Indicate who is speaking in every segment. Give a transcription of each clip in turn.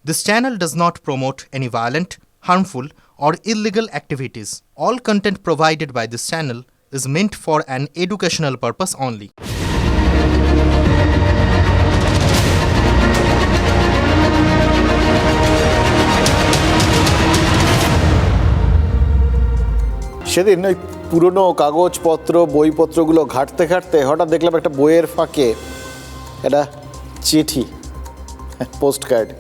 Speaker 1: This channel does not promote any violent, harmful, or illegal activities. All content provided by this channel is meant for an educational purpose only.
Speaker 2: সেদিন ওই পুরনো কাগজপত্র বইপত্রগুলো ঘাঁটতে ঘাঁটতে হঠাৎ দেখলাম একটা বইয়ের ফাঁকে একটা চিঠি, পোস্ট কার্ড।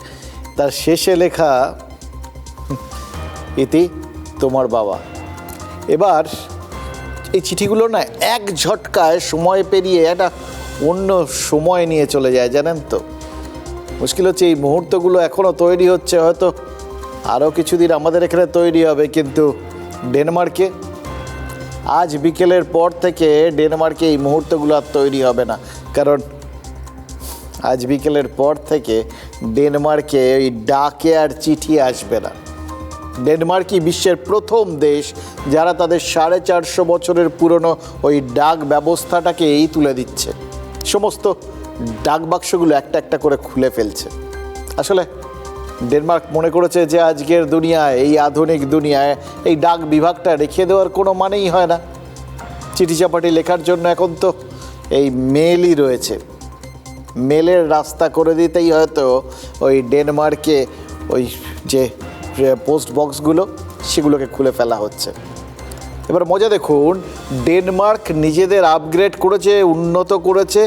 Speaker 2: তার শেষে লেখা, ইতি তোমার বাবা। এবার এই চিঠিগুলো না এক ঝটকায় সময় পেরিয়ে একটা অন্য সময় নিয়ে চলে যায়, জানেন তো। মুশকিল হচ্ছে এই মুহূর্তগুলো এখনও তৈরি হচ্ছে, হয়তো আরও কিছুদিন আমাদের এখানে তৈরি হবে, কিন্তু ডেনমার্কে আজ বিকেলের পর থেকে ডেনমার্কে এই মুহূর্তগুলো আর তৈরি হবে না। কারণ আজ বিকেলের পর থেকে ডেনমার্কে ওই ডাকে আর চিঠি আসবে না। ডেনমার্কই বিশ্বের প্রথম দেশ যারা তাদের 450 বছরের পুরনো ওই ডাক ব্যবস্থাটাকেই তুলে দিচ্ছে। সমস্ত ডাক বাক্সগুলো একটা একটা করে খুলে ফেলছে। আসলে ডেনমার্ক মনে করেছে যে আজকের দুনিয়ায়, এই আধুনিক দুনিয়ায় এই ডাক বিভাগটা রেখে দেওয়ার কোনো মানেই হয় না। চিঠি চাপাটি লেখার জন্য এখন তো এই মেলই রয়েছে। মেলের রাস্তা করে দিতেই হয়তো ওই ডেনমার্কে ওই যে পোস্ট বক্সগুলো সেগুলোকে খুলে ফেলা হচ্ছে। এবার মজা দেখুন, ডেনমার্ক নিজেদের আপগ্রেড করেছে, উন্নত করেছে,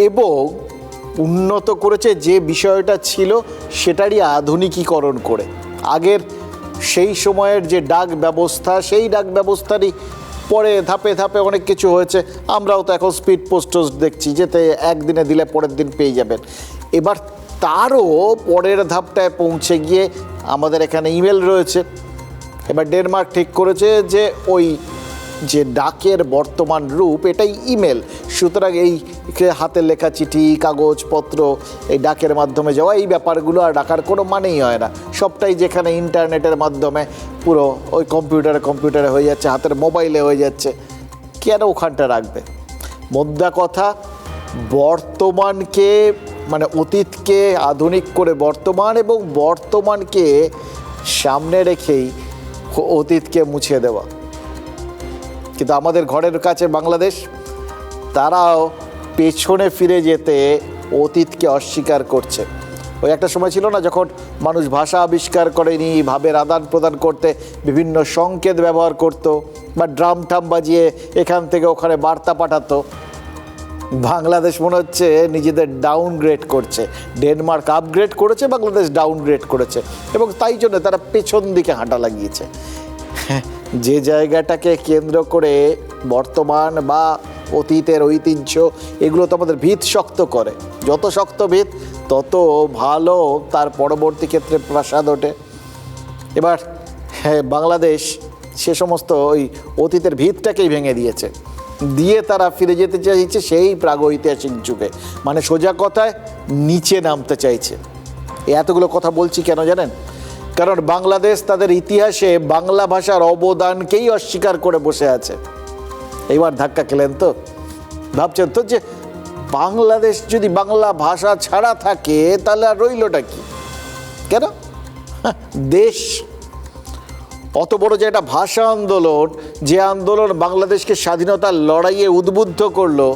Speaker 2: এবং উন্নত করেছে যে বিষয়টা ছিল সেটারই আধুনিকীকরণ করে। আগের সেই সময়ের যে ডাক ব্যবস্থা, সেই ডাক ব্যবস্থারই পরে ধাপে ধাপে অনেক কিছু হয়েছে। আমরাও তো এখন স্পিড পোস্ট দেখছি, যেতে একদিনে দিলে পরের দিন পেয়ে যাবেন। এবার তারও পরের ধাপটায় পৌঁছে গিয়ে আমাদের এখানে ইমেল রয়েছে। এবার ডেনমার্ক ঠিক করেছে যে ওই যে ডাকের বর্তমান রূপ এটাই ইমেল। সুতরাং এই হাতের লেখা চিঠি, কাগজপত্র, এই ডাকের মাধ্যমে যাওয়া, এই ব্যাপারগুলো আর ডাকার কোনো মানেই হয় না। সবটাই যেখানে ইন্টারনেটের মাধ্যমে পুরো ওই কম্পিউটারে হয়ে যাচ্ছে, হাতের মোবাইলে হয়ে যাচ্ছে, কেন ওখানটা রাখবে? মোদ্দা কথা, বর্তমানকে মানে অতীতকে আধুনিক করে বর্তমান, এবং বর্তমানকে সামনে রেখেই অতীতকে মুছে দেওয়া। কিন্তু আমাদের ঘরের কাছে বাংলাদেশ, তারাও পেছনে ফিরে যেতে অতীতকে অস্বীকার করছে। ওই একটা সময় ছিল না যখন মানুষ ভাষা আবিষ্কার করেনি, ভাবের আদান প্রদান করতে বিভিন্ন সংকেত ব্যবহার করত, বা ড্রাম টাম বাজিয়ে এখান থেকে ওখানে বার্তা পাঠাতো। বাংলাদেশ মনে হচ্ছে নিজেদের ডাউনগ্রেড করছে। ডেনমার্ক আপগ্রেড করেছে, বাংলাদেশ ডাউনগ্রেড করেছে, এবং তাই জন্য তারা পেছন দিকে হাঁটা লাগিয়েছে। যে জায়গাটাকে কেন্দ্র করে বর্তমান বা অতীতের ঐতিহ্য, এগুলো তো আমাদের ভিত শক্ত করে। যত শক্ত ভিত তত ভালো তার পরবর্তী ক্ষেত্রে প্রাসাদ ওঠে। এবার বাংলাদেশ সে সমস্ত ওই অতীতের ভিতটাকেই ভেঙে দিয়েছে, দিয়ে তারা ফিরে যেতে চাইছে সেই প্রাগৈতিহাসিক যুগে। মানে সোজা কথায় নিচে নামতে চাইছে। এতগুলো কথা বলছি কেন জানেন? কারণ বাংলাদেশ তাদের ইতিহাসে বাংলা ভাষার অবদানকেই অস্বীকার করে বসে আছে। এইবার ধাক্কা খেলেন তো? ভাবছেন তো যে বাংলাদেশ যদি বাংলা ভাষা ছাড়া থাকে তাহলে আর রইলটা কি? কেন? দেশ অত বড় যে একটা ভাষা আন্দোলন, যে আন্দোলন বাংলাদেশকে স্বাধীনতার লড়াইয়ে উদ্বুদ্ধ করলো,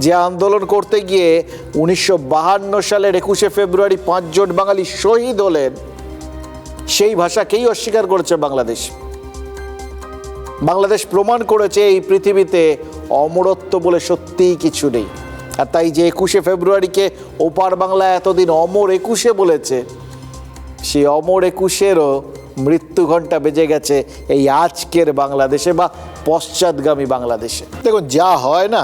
Speaker 2: যে আন্দোলন করতে গিয়ে 1952 সালের 21শে ফেব্রুয়ারি 5 জন বাঙালি শহীদ হলেন, সেই ভাষাকেই অস্বীকার করেছে বাংলাদেশ। বাংলাদেশ প্রমাণ করেছে এই পৃথিবীতে অমরত্ব বলে সত্যিই কিছু নেই। আর তাই যে 21শে ফেব্রুয়ারিকে ওপার বাংলা এতদিন অমর 21শে বলেছে, সেই অমর 21-এরও মৃত্যু ঘণ্টা বেজে গেছে এই আজকের বাংলাদেশে বা পশ্চাৎগামী বাংলাদেশে। দেখুন, যা হয় না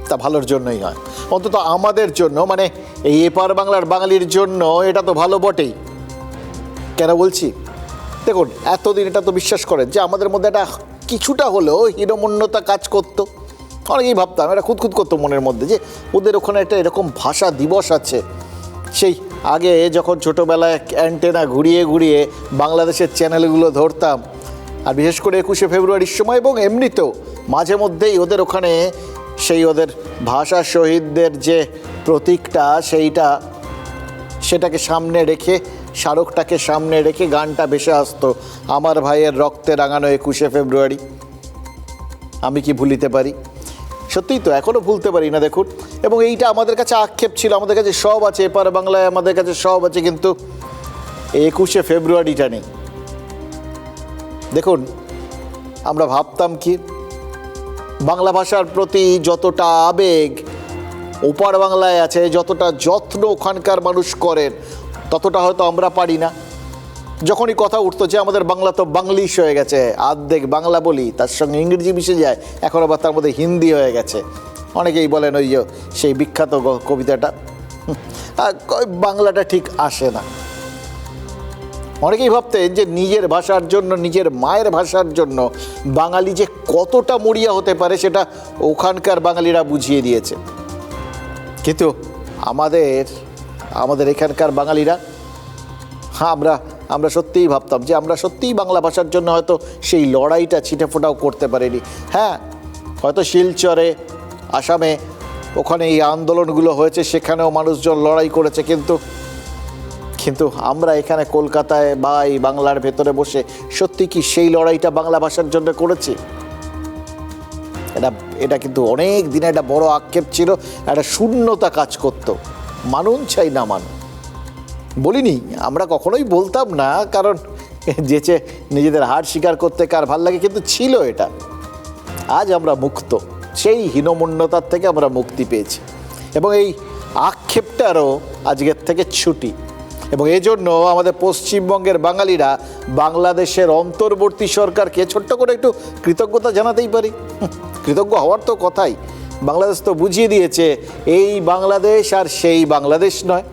Speaker 2: তা ভালোর জন্যই হয়, অন্তত আমাদের জন্য, মানে এই এপার বাংলার বাঙালির জন্য এটা তো ভালো বটেই। কেন বলছি? দেখুন, এতদিন এটা তো বিশ্বাস করেন যে আমাদের মধ্যে একটা কিছুটা হলেও হীনমন্যতা কাজ করতো। অনেকেই ভাবতাম, এটা খুঁতখুত করতো মনের মধ্যে, যে ওদের ওখানে একটা এরকম ভাষা দিবস আছে। সেই আগে যখন ছোটোবেলায় অ্যান্টেনা ঘুরিয়ে ঘুরিয়ে বাংলাদেশের চ্যানেলগুলো ধরতাম, আর বিশেষ করে 21শে ফেব্রুয়ারির সময় এবং এমনিতেও মাঝে মধ্যেই ওদের ওখানে সেই ওদের ভাষা শহীদদের যে প্রতীকটা, সেটাকে সামনে রেখে স্মারকটাকে সামনে রেখে গানটা ভেসে আসতো, আমার ভাইয়ের রক্তে রাঙানো 21শে ফেব্রুয়ারি, আমি কি ভুলিতে পারি। সত্যিই তো এখনও ভুলতে পারি না, দেখুন। এবং এইটা আমাদের কাছে আক্ষেপ ছিল, আমাদের কাছে সব আছে, এপার বাংলায় আমাদের কাছে সব আছে, কিন্তু 21শে ফেব্রুয়ারিটা নেই। দেখুন, আমরা ভাবতাম কি বাংলা ভাষার প্রতি যতটা আবেগ ওপার বাংলায় আছে, যতটা যত্ন ওখানকার মানুষ করেন, ততটা হয়তো আমরা পারি না। যখনই কথা উঠতো যে আমাদের বাংলা তো বাংলিশ হয়ে গেছে, অর্ধেক বাংলা বলি, তার সঙ্গে ইংরেজি মিশে যায়, এখন আবার তার মধ্যে হিন্দি হয়ে গেছে। অনেকেই বলেন ওই যে সেই বিখ্যাত কবিতাটা, বাংলাটা ঠিক আসে না। অনেকেই ভাবতেন যে নিজের ভাষার জন্য, নিজের মায়ের ভাষার জন্য বাঙালি যে কতটা মরিয়া হতে পারে সেটা ওখানকার বাঙালিরা বুঝিয়ে দিয়েছে। কিন্তু আমাদের এখানকার বাঙালিরা, হ্যাঁ, আমরা সত্যিই ভাবতাম যে আমরা সত্যিই বাংলা ভাষার জন্য হয়তো সেই লড়াইটা ছিটেফোঁটাও করতে পারিনি। হ্যাঁ, হয়তো শিলচরে, আসামে, ওখানে এই আন্দোলনগুলো হয়েছে, সেখানেও মানুষজন লড়াই করেছে, কিন্তু আমরা এখানে কলকাতায় বা এই বাংলার ভেতরে বসে সত্যি কি সেই লড়াইটা বাংলা ভাষার জন্য করেছি? এটা কিন্তু অনেক দিনে একটা বড় আক্ষেপ ছিল, একটা শূন্যতা কাজ করতো। মানুন চাই না মানুন বলিনি, আমরা কখনোই বলতাম না, কারণ যেচে নিজেদের হার স্বীকার করতে কার ভাল লাগে, কিন্তু ছিল এটা। আজ আমরা মুক্ত, সেই হীনমন্যতার থেকে আমরা মুক্তি পেয়েছি, এবং এই আক্ষেপটারও আজকের থেকে ছুটি। এবং এই জন্য আমাদের পশ্চিমবঙ্গের বাঙালিরা বাংলাদেশের অন্তর্বর্তী সরকারকে ছোট্ট করে একটু কৃতজ্ঞতা জানাতেই পারি। কৃতজ্ঞ হওয়ার তো কথাই, বাংলাদেশ তো বুঝিয়ে দিয়েছে এই বাংলাদেশ আর সেই বাংলাদেশ নয়।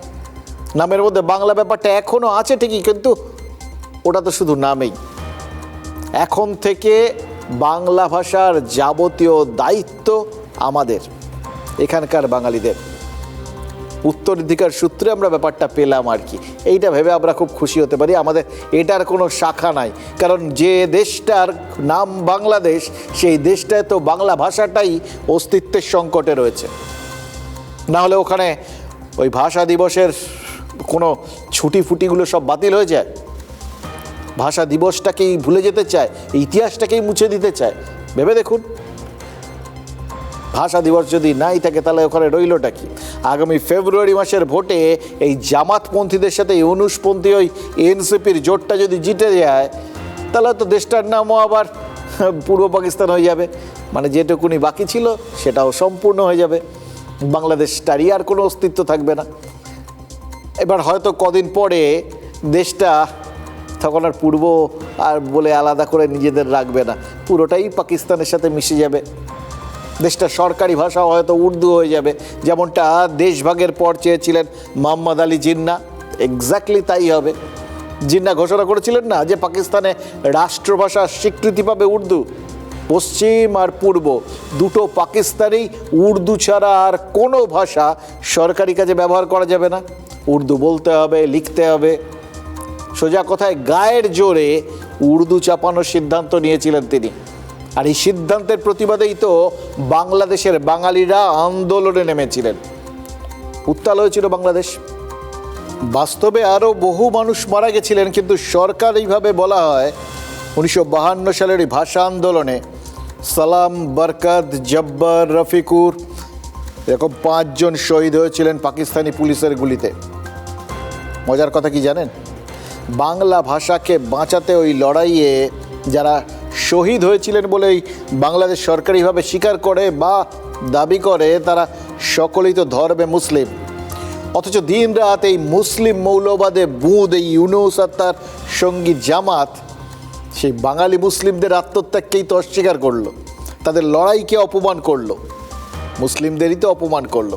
Speaker 2: নামের মধ্যে বাংলা ব্যাপারটা এখনও আছে ঠিকই, কিন্তু ওটা তো শুধু নামেই। এখন থেকে বাংলা ভাষার যাবতীয় দায়িত্ব আমাদের, এখানকার বাঙালিদের। উত্তরাধিকার সূত্রে আমরা ব্যাপারটা পেলাম আর কি, এইটা ভেবে আমরা খুব খুশি হতে পারি। আমাদের এটার কোনো শাখা নাই, কারণ যে দেশটার নাম বাংলাদেশ, সেই দেশটায় তো বাংলা ভাষাটাই অস্তিত্বের সংকটে রয়েছে। না হলে ওখানে ওই ভাষা দিবসের কোনো ছুটি ফুটিগুলো সব বাতিল হয়ে যায়, ভাষা দিবসটাকেই ভুলে যেতে চায়, ইতিহাসটাকেই মুছে দিতে চায়। ভেবে দেখুন, ভাষা দিবস যদি নাই থাকে তাহলে ওখানে রইলটা কি? আগামী ফেব্রুয়ারি মাসের ভোটে এই জামাতপন্থীদের সাথে ইউনুসপন্থী ওই এনসিপির জোটটা যদি জিতে যায়, তাহলে তো দেশটার নামও আবার পূর্ব পাকিস্তান হয়ে যাবে। মানে যেটুকুনি বাকি ছিল সেটাও সম্পূর্ণ হয়ে যাবে, বাংলাদেশটারই আর কোনো অস্তিত্ব থাকবে না। এবার হয়তো কদিন পরে দেশটা তখন আর পূর্ব আর বলে আলাদা করে নিজেদের রাখবে না, পুরোটাই পাকিস্তানের সাথে মিশে যাবে। দেশটা সরকারি ভাষা হয়তো উর্দু হয়ে যাবে, যেমনটা দেশভাগের পর চেয়েছিলেন মোহাম্মদ আলী জিন্নাহ, এক্স্যাক্টলি তাই হবে। জিন্নাহ ঘোষণা করেছিলেন না যে পাকিস্তানে রাষ্ট্রভাষা স্বীকৃতি পাবে উর্দু। পশ্চিম আর পূর্ব দুটো পাকিস্তানেই উর্দু ছাড়া আর কোনো ভাষা সরকারি কাজে ব্যবহার করা যাবে না, উর্দু বলতে হবে, লিখতে হবে। সোজা কথায় গায়ের জোরে উর্দু চাপানোর সিদ্ধান্ত নিয়েছিলেন তিনি। আর এই সিদ্ধান্তের প্রতিবাদেই তো বাংলাদেশের বাঙালিরা আন্দোলনে নেমেছিলেন, উত্তাল হয়েছিল বাংলাদেশ। বাস্তবে আরও বহু মানুষ মারা গেছিলেন, কিন্তু সরকারিভাবে বলা হয় 1952 সালের এই ভাষা আন্দোলনে সালাম, বরকত, জব্বার, রফিকুর এরকম 5 জন শহীদ হয়েছিলেন পাকিস্তানি পুলিশের গুলিতে। মজার কথা কি জানেন? বাংলা ভাষাকে বাঁচাতে ওই লড়াইয়ে যারা শহীদ হয়েছিলেন বলেই বাংলাদেশ সরকারিভাবে স্বীকার করে বা দাবি করে, তারা সকলেই তো ধর্মে মুসলিম। অথচ দিন রাত এই মুসলিম মৌলবাদে বুঁদ এই ইউনূস আর তার সঙ্গী জামাত সেই বাঙালি মুসলিমদের আত্মত্যাগকেই তো অস্বীকার করলো, তাদের লড়াইকে অপমান করলো, মুসলিমদেরই তো অপমান করলো।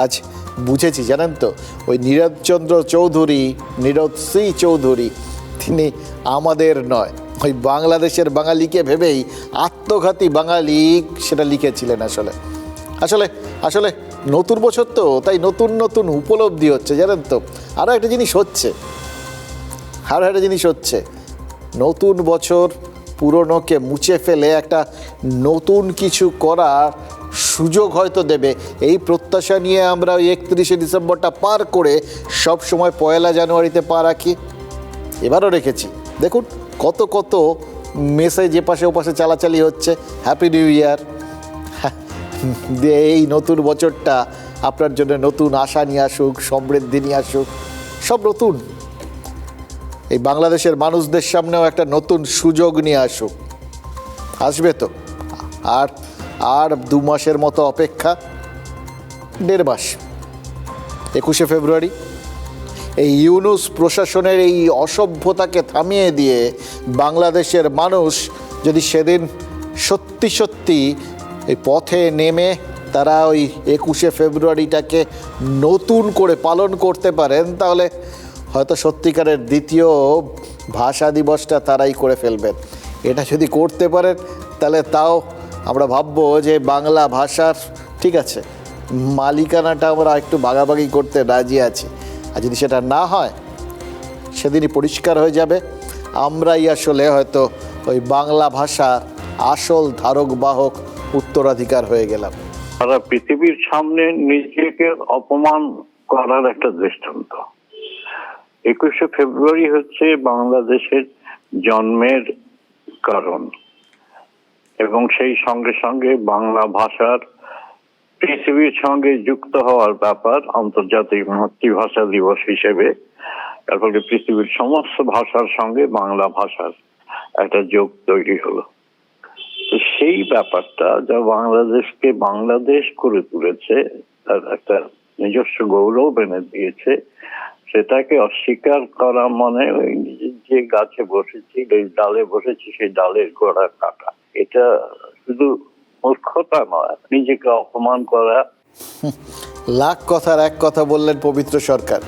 Speaker 2: আজ বুঝেছি জানেন তো, ওই নীরজচন্দ্র চৌধুরী, নীরজ সি চৌধুরী, তিনি আমাদের নয়, ওই বাংলাদেশের বাঙালিকে ভেবেই আত্মঘাতী বাঙালি সেটা লিখেছিলেন। আসলে আসলে নতুন বছর তো, তাই নতুন নতুন উপলব্ধি হচ্ছে জানেন তো। আরও একটা জিনিস হচ্ছে, নতুন বছর পুরনোকে মুছে ফেলে একটা নতুন কিছু করার সুযোগ হয়তো দেবে, এই প্রত্যাশা নিয়ে আমরা ওই 31শে ডিসেম্বরটা পার করে সব সময় 1 জানুয়ারিতে পা রাখি। এবারও রেখেছি, দেখুন কত কত মেসেজ এপাশে ওপাশে চালাচালি হচ্ছে, হ্যাপি নিউ ইয়ার। এই নতুন বছরটা আপনার জন্য নতুন আশা নিয়ে আসুক, সমৃদ্ধি নিয়ে আসুক, সব নতুন। এই বাংলাদেশের মানুষদের সামনেও একটা নতুন সুযোগ নিয়ে আসুক। আসবে তো, আর 2 মাসের মতো অপেক্ষা, 1.5 মাস, 21শে ফেব্রুয়ারি। এই ইউনূস প্রশাসনের এই অসভ্যতাকে থামিয়ে দিয়ে বাংলাদেশের মানুষ যদি সেদিন সত্যি সত্যি এই পথে নেমে তারা ওই 21শে ফেব্রুয়ারিটাকে নতুন করে পালন করতে পারেন, তাহলে হয়তো সত্যিকারের দ্বিতীয় ভাষা দিবসটা তারাই করে ফেলবেন। এটা যদি করতে পারেন তাহলে তাও আমরা ভাববো যে বাংলা ভাষার ঠিক আছে মালিকানাটা আমরা একটু ভাগাভাগি করতে রাজি আছি। আর যদি সেটা না হয় সেদিনই পরিষ্কার হয়ে যাবে আমরাই আসলে হয়তো ওই বাংলা ভাষার আসল ধারক বাহক উত্তরাধিকার হয়ে গেলাম।
Speaker 3: সারা পৃথিবীর সামনে নিজেকে অপমান করার একটা দৃষ্টান্ত। 21শে ফেব্রুয়ারি হচ্ছে বাংলাদেশের জন্মের কারণ, এবং সেই সঙ্গে সঙ্গে বাংলা ভাষার পৃথিবীর সঙ্গে যুক্ত হওয়ার ব্যাপার আন্তর্জাতিক মাতৃভাষা দিবস হিসেবে। তার ফলে পৃথিবীর সমস্ত ভাষার সঙ্গে বাংলা ভাষার একটা যোগ তৈরি হলো। তো সেই ব্যাপারটা যা বাংলাদেশকে বাংলাদেশ করে তুলেছে, তার একটা নিজস্ব গৌরব এনে দিয়েছে, সেটাকে অস্বীকার করা মানে ওই যে গাছে বসেছি, এই ডালে বসেছি, সেই ডালের গোড়া কাটা। এটা শুধু মূর্খতা নয়, নিজেকে অপমান করা।
Speaker 2: লাখ কথার এক কথা বললেন পবিত্র সরকার,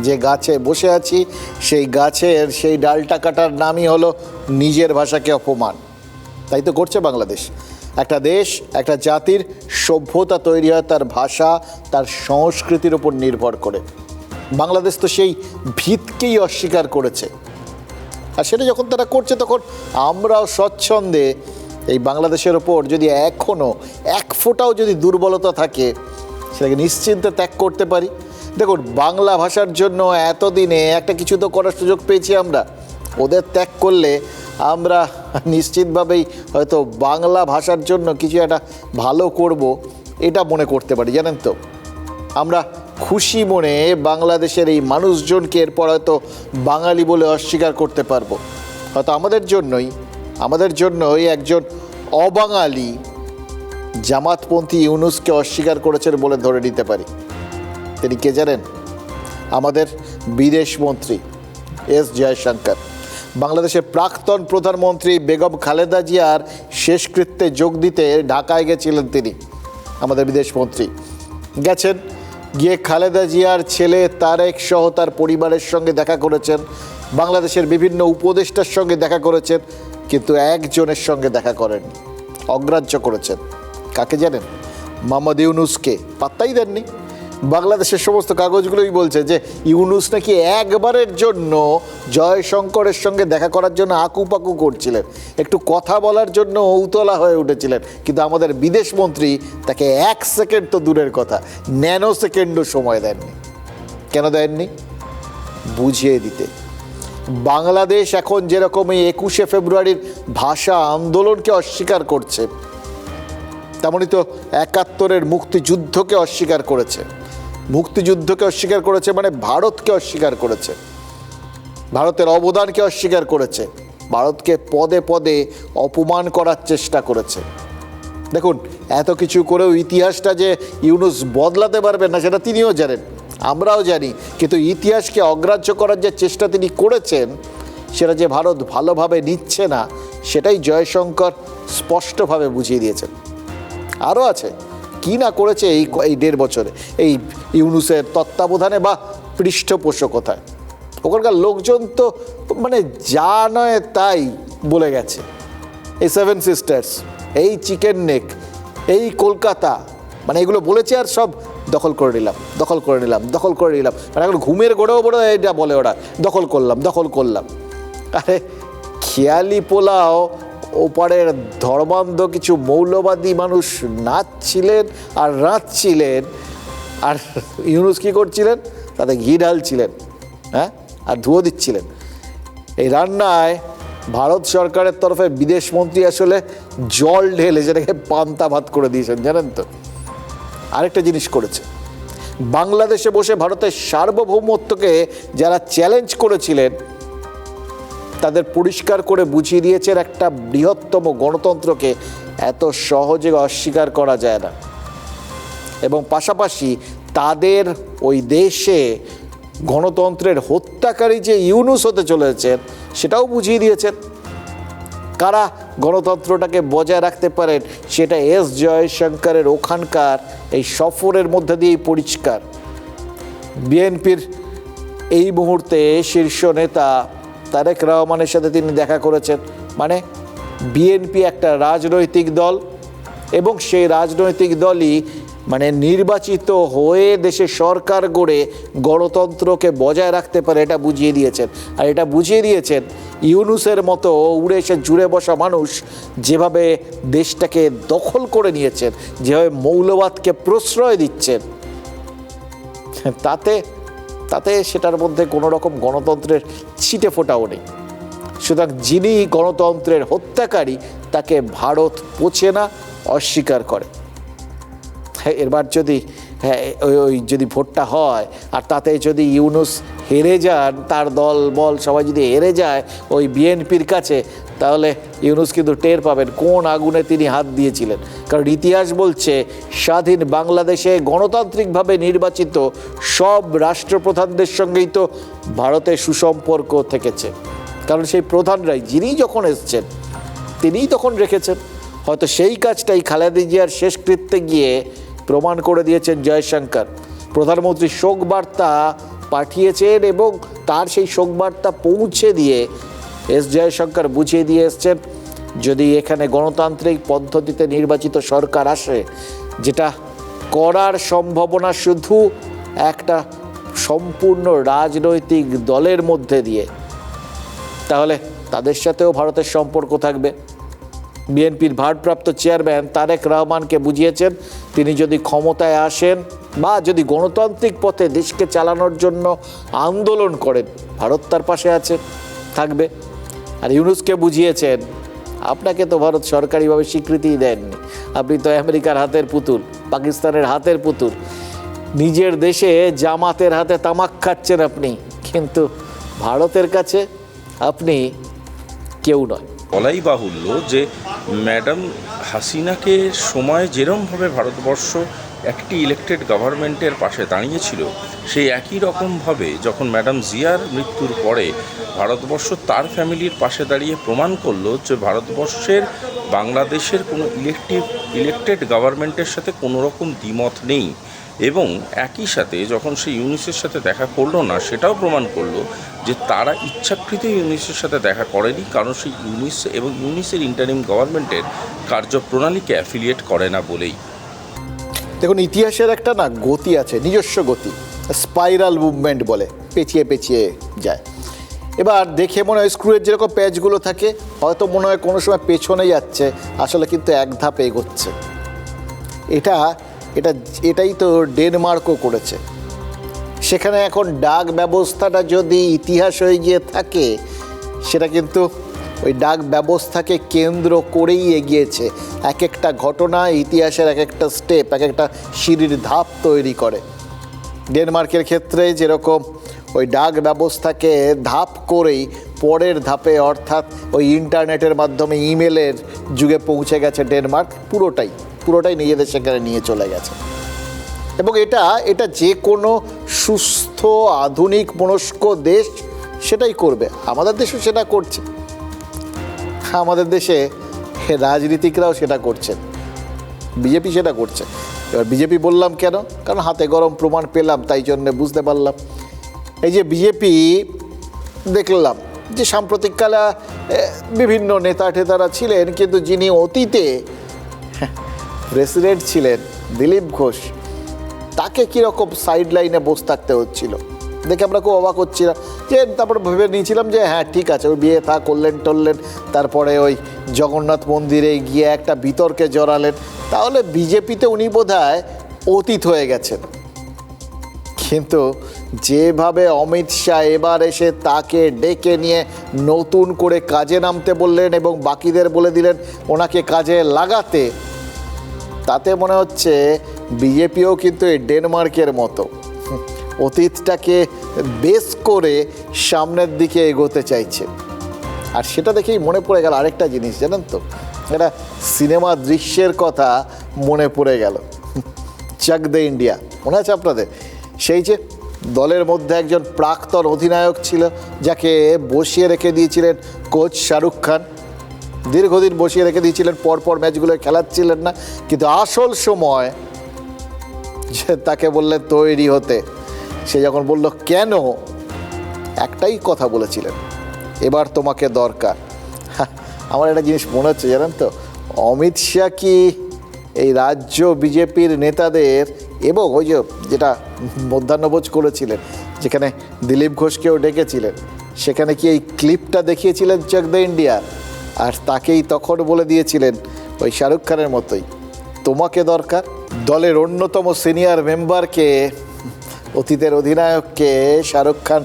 Speaker 2: যে গাছে বসে আছি সেই গাছের সেই ডালটা কাটার নামই হলো নিজের ভাষাকে অপমান। তাই তো করছে বাংলাদেশ। একটা দেশ, একটা জাতির সভ্যতা তৈরি হয় তার ভাষা, তার সংস্কৃতির উপর নির্ভর করে। বাংলাদেশ তো সেই ভিতকেই অস্বীকার করেছে, আর সেটা যখন তারা করছে তখন আমরাও স্বচ্ছন্দে এই বাংলাদেশের ওপর যদি এখনও 1 ফোঁটাও যদি দুর্বলতা থাকে সেটাকে নিশ্চিন্তে ত্যাগ করতে পারি। দেখুন, বাংলা ভাষার জন্য এতদিনে একটা কিছু তো করার সুযোগ পেয়েছি আমরা। ওদের ত্যাগ করলে আমরা নিশ্চিতভাবেই হয়তো বাংলা ভাষার জন্য কিছু একটা ভালো করব, এটা মনে করতে পারি। জানেন তো, আমরা খুশি মনে বাংলাদেশের এই মানুষজনকে এরপর হয়তো বাঙালি বলে অস্বীকার করতে পারবো। হয়তো আমাদের জন্যই একজন অবাঙালি জামাতপন্থী ইউনূসকে অস্বীকার করেছেন বলে ধরে নিতে পারি। তিনি কে জানেন? আমাদের বিদেশমন্ত্রী এস জয়শঙ্কর। বাংলাদেশের প্রাক্তন প্রধানমন্ত্রী বেগম খালেদা জিয়ার শেষকৃত্যে যোগ দিতে ঢাকায় গেছিলেন তিনি। আমাদের বিদেশমন্ত্রী গেছেন, গিয়ে খালেদা জিয়ার ছেলে তারেক সহ তার পরিবারের সঙ্গে দেখা করেছেন, বাংলাদেশের বিভিন্ন উপদেষ্টার সঙ্গে দেখা করেছেন, কিন্তু একজনের সঙ্গে দেখা করেননি, অগ্রাহ্য করেছেন। কাকে জানেন? মোহাম্মদ ইউনূসকে পাত্তাই দেননি। বাংলাদেশের সমস্ত কাগজগুলোই বলছে যে ইউনূস নাকি একবারের জন্য জয়শঙ্করের সঙ্গে দেখা করার জন্য আকুপাকু করছিলেন, একটু কথা বলার জন্য উতলা হয়ে উঠেছিলেন, কিন্তু আমাদের বিদেশমন্ত্রী তাকে 1 সেকেন্ড তো দূরের কথা, ন্যানো সেকেন্ডও সময় দেননি। কেন দেননি? বুঝিয়ে দিতে। বাংলাদেশ এখন যেরকম এই 21শে ফেব্রুয়ারির ভাষা আন্দোলনকে অস্বীকার করছে, তেমনই তো 71-এর মুক্তিযুদ্ধকে অস্বীকার করেছে। মুক্তিযুদ্ধকে অস্বীকার করেছে মানে ভারতকে অস্বীকার করেছে, ভারতের অবদানকে অস্বীকার করেছে, ভারতকে পদে পদে অপমান করার চেষ্টা করেছে। দেখুন, এত কিছু করেও ইতিহাসটা যে ইউনূস বদলাতে পারবেন না সেটা তিনিও জানেন, আমরাও জানি, কিন্তু ইতিহাসকে অগ্রাহ্য করার যে চেষ্টা তিনি করেছেন সেটা যে ভারত ভালোভাবে নিচ্ছে না সেটাই জয়শঙ্কর স্পষ্টভাবে বুঝিয়ে দিয়েছেন। আরও আছে, কি না করেছে এই 1.5 বছরে এই ইউনূসের তত্ত্বাবধানে বা পৃষ্ঠপোষকতায়। ওখানকার লোকজন তো মানে যা নয় তাই বলে গেছে। এই 7 সিস্টার্স, এই চিকেন নেক, এই কলকাতা, মানে এগুলো বলেছে আর সব দখল করে নিলাম। মানে এখন ঘুমের গোড়েও বড় এটা বলে ওরা, দখল করলাম। আরে খেয়ালি পোলাও ওপারের ধর্মান্ধ কিছু মৌলবাদী মানুষ নাচছিলেন আর নাচছিলেন, আর ইউনূস কী করছিলেন? তাতে ঘি ঢালছিলেন, হ্যাঁ, আর ধুয়ো দিচ্ছিলেন। এই রান্নায় ভারত সরকারের তরফে বিদেশমন্ত্রী আসলে জল ঢেলে যেটাকে পান্তা ভাত করে দিয়েছেন, জানেন তো। আরেকটা জিনিস করেছে, বাংলাদেশে বসে ভারতের সার্বভৌমত্বকে যারা চ্যালেঞ্জ করেছিলেন তাদের পরিষ্কার করে বুঝিয়ে দিয়েছেন একটা বৃহত্তম গণতন্ত্রকে এত সহজে অস্বীকার করা যায় না। এবং পাশাপাশি তাদের ওই দেশে গণতন্ত্রের হত্যাকারী যে ইউনূস হতে চলেছেন সেটাও বুঝিয়ে দিয়েছেন। কারা গণতন্ত্রটাকে বজায় রাখতে পারেন সেটা এস জয়শঙ্করের ওখানকার এই সফরের মধ্যে দিয়েই পরিষ্কার। বিএনপির এই মুহূর্তে শীর্ষ নেতা তারেক রহমানের সাথে তিনি দেখা করেছেন। মানে বিএনপি একটা রাজনৈতিক দল এবং সেই রাজনৈতিক দলই মানে নির্বাচিত হয়ে দেশে সরকার গড়ে গণতন্ত্রকে বজায় রাখতে পারে, এটা বুঝিয়ে দিয়েছেন। আর এটা বুঝিয়ে দিয়েছেন ইউনূসের মতো উড়ে এসে জুড়ে বসা মানুষ যেভাবে দেশটাকে দখল করে নিয়েছেন, যেভাবে মৌলবাদকে প্রশ্রয় দিচ্ছেন, তাতে সেটার মধ্যে কোনো রকম গণতন্ত্রের ছিটে ফোটাও নেই। সুতরাং যিনি গণতন্ত্রের হত্যাকারী তাকে ভারত পোছে না, অস্বীকার করে। এবার যদি ওই যদি ভোটটা হয় আর তাতে যদি ইউনূস হেরে যান, তার দল বল সবাই যদি হেরে যায় ওই বিএনপির কাছে, তাহলে ইউনূস কিন্তু টের পাবেন কোন আগুনে তিনি হাত দিয়েছিলেন। কারণ ইতিহাস বলছে স্বাধীন বাংলাদেশে গণতান্ত্রিকভাবে নির্বাচিত সব রাষ্ট্রপ্রধানদের সঙ্গেই তো ভারতের সুসম্পর্ক থেকেছে। কারণ সেই প্রধানরাই যিনি যখন এসছেন তিনিই তখন রেখেছেন। হয়তো সেই কাজটাই খালেদা জিয়ার শেষকৃত্যে গিয়ে প্রমাণ করে দিয়েছেন জয়শঙ্কর। প্রধানমন্ত্রী শোক বার্তা পাঠিয়েছেন এবং তার সেই শোক বার্তা পৌঁছে দিয়ে এস জয়শঙ্কর বুঝিয়ে দিয়ে এসছেন যদি এখানে গণতান্ত্রিক পদ্ধতিতে নির্বাচিত সরকার আসে, যেটা করার সম্ভাবনা শুধু একটা সম্পূর্ণ রাজনৈতিক দলের মধ্যে দিয়ে, তাহলে তাদের সাথেও ভারতের সম্পর্ক থাকবে। বিএনপির ভারপ্রাপ্ত চেয়ারম্যান তারেক রহমানকে বুঝিয়েছেন তিনি যদি ক্ষমতায় আসেন বা যদি গণতান্ত্রিক পথে দেশকে চালানোর জন্য আন্দোলন করেন, ভারত তার পাশে আছে, থাকবে। আর ইউনূসকে বুঝিয়েছেন আপনাকে তো ভারত সরকারিভাবে স্বীকৃতিই দেননি, আপনি তো আমেরিকার হাতের পুতুল, পাকিস্তানের হাতের পুতুল, নিজের দেশে জামাতের হাতে তামাক খাচ্ছেন আপনি, কিন্তু ভারতের কাছে আপনি কেউ নয়।
Speaker 4: বলাই বাহুল্য যে ম্যাডাম হাসিনাকে সময় যেরমভাবে ভারতবর্ষ একটি ইলেকটেড গভর্নমেন্টের পাশে দাঁড়িয়েছিল, সেই একই রকমভাবে যখন ম্যাডাম জিয়ার মৃত্যুর পরে ভারতবর্ষ তার ফ্যামিলির পাশে দাঁড়িয়ে প্রমাণ করলো যে ভারতবর্ষের বাংলাদেশের কোনো ইলেকটেড গভর্নমেন্টের সাথে কোনো রকম দ্বিমত নেই। এবং একই সাথে যখন সে ইউনূসের সাথে দেখা করলো না, সেটাও প্রমাণ করলো যে তারা ইচ্ছাকৃত ইউনূসের সাথে দেখা করেনি, কারণ সেই ইউনূস এবং ইউনূসের ইন্টারিম গভর্নমেন্টের কার্যপ্রণালীকে অ্যাফিলিয়েট করে না বলেই।
Speaker 2: দেখুন, ইতিহাসের একটা না গতি আছে, নিজস্ব গতি, স্পাইরাল মুভমেন্ট বলে, পেঁচিয়ে পেঁচিয়ে যায়। এবার দেখে মনে হয় স্ক্রুয়ের যেরকম প্যাচগুলো থাকে, হয়তো মনে হয় কোনো সময় পেছনে যাচ্ছে, আসলে কিন্তু এক ধাপ এগোচ্ছে। এটাই তো ডেনমার্কও করেছে। সেখানে এখন ডাক ব্যবস্থাটা যদি ইতিহাস হয়ে গিয়ে থাকে, সেটা কিন্তু ওই ডাক ব্যবস্থাকে কেন্দ্র করেই এগিয়েছে। এক একটা ঘটনা ইতিহাসের এক একটা স্টেপ, এক একটা সিঁড়ির ধাপ তৈরি করে। ডেনমার্কের ক্ষেত্রে যেরকম ওই ডাক ব্যবস্থাকে ধাপ করেই পরের ধাপে, অর্থাৎ ওই ইন্টারনেটের মাধ্যমে ইমেলের যুগে পৌঁছে গেছে ডেনমার্ক, পুরোটাই নিজেদের সেখানে নিয়ে চলে গেছে। এবং এটা যে কোনো সুস্থ আধুনিক মনস্ক দেশ সেটাই করবে। আমাদের দেশও সেটা করছে, আমাদের দেশে রাজনীতিকরাও সেটা করছেন, বিজেপি সেটা করছে। এবার বিজেপি বললাম কেন, কারণ হাতে গরম প্রমাণ পেলাম, তাই জন্যে বুঝতে পারলাম। এই যে বিজেপি দেখলাম যে সাম্প্রতিককালে বিভিন্ন নেতারা ছিলেন, কিন্তু যিনি অতীতে প্রেসিডেন্ট ছিলেন দিলীপ ঘোষ, তাকে কীরকম সাইড লাইনে বসে থাকতে হচ্ছিল। দেখে আমরা খুব অবাক হচ্ছিলাম, যে তারপর ভেবে নিয়েছিলাম যে হ্যাঁ ঠিক আছে, ওই বিয়ে থা করলেন টললেন, তারপরে ওই জগন্নাথ মন্দিরে গিয়ে একটা বিতর্কে জড়ালেন, তাহলে বিজেপিতে উনি বোধহয় অতীত হয়ে গেছেন। কিন্তু যেভাবে অমিত শাহ এবার এসে তাকে ডেকে নিয়ে নতুন করে কাজে নামতে বললেন এবং বাকিদের বলে দিলেন ওনাকে কাজে লাগাতে, তাতে মনে হচ্ছে বিজেপিও কিন্তু এই ডেনমার্কের মতো অতীতটাকে বেস করে সামনের দিকে এগোতে চাইছে। আর সেটা দেখেই মনে পড়ে গেল আরেকটা জিনিস, জানেন তো, একটা সিনেমা দৃশ্যের কথা মনে পড়ে গেল, চাক দে ইন্ডিয়া, মনে আছে আপনাদের? সেই যে দলের মধ্যে একজন প্রাক্তন অধিনায়ক ছিল, যাকে বসিয়ে রেখে দিয়েছিলেন কোচ শাহরুখ খান, দীর্ঘদিন বসিয়ে রেখে দিয়েছিলেন, পরপর ম্যাচগুলো খেলাচ্ছিলেন না, কিন্তু আসল সময় যে তাকে বললেন তৈরি হতে, সে যখন বলল কেন, একটাই কথা বলেছিলেন, এবার তোমাকে দরকার। আমার একটা জিনিস মনে হচ্ছে, জানেন তো, অমিত শাহ কি এই রাজ্য বিজেপির নেতাদের, এবং ওই যে যেটা মধ্যাহ্নভোজ করেছিলেন যেখানে দিলীপ ঘোষকেও ডেকেছিলেন, সেখানে কি এই ক্লিপটা দেখিয়েছিলেন চাক দে ইন্ডিয়া, আর তাকেই তখন বলে দিয়েছিলেন ওই শাহরুখ খানের মতোই তোমাকে দরকার। দলের অন্যতম সিনিয়র মেম্বারকে, অতীতের অধিনায়ককে শাহরুখ খান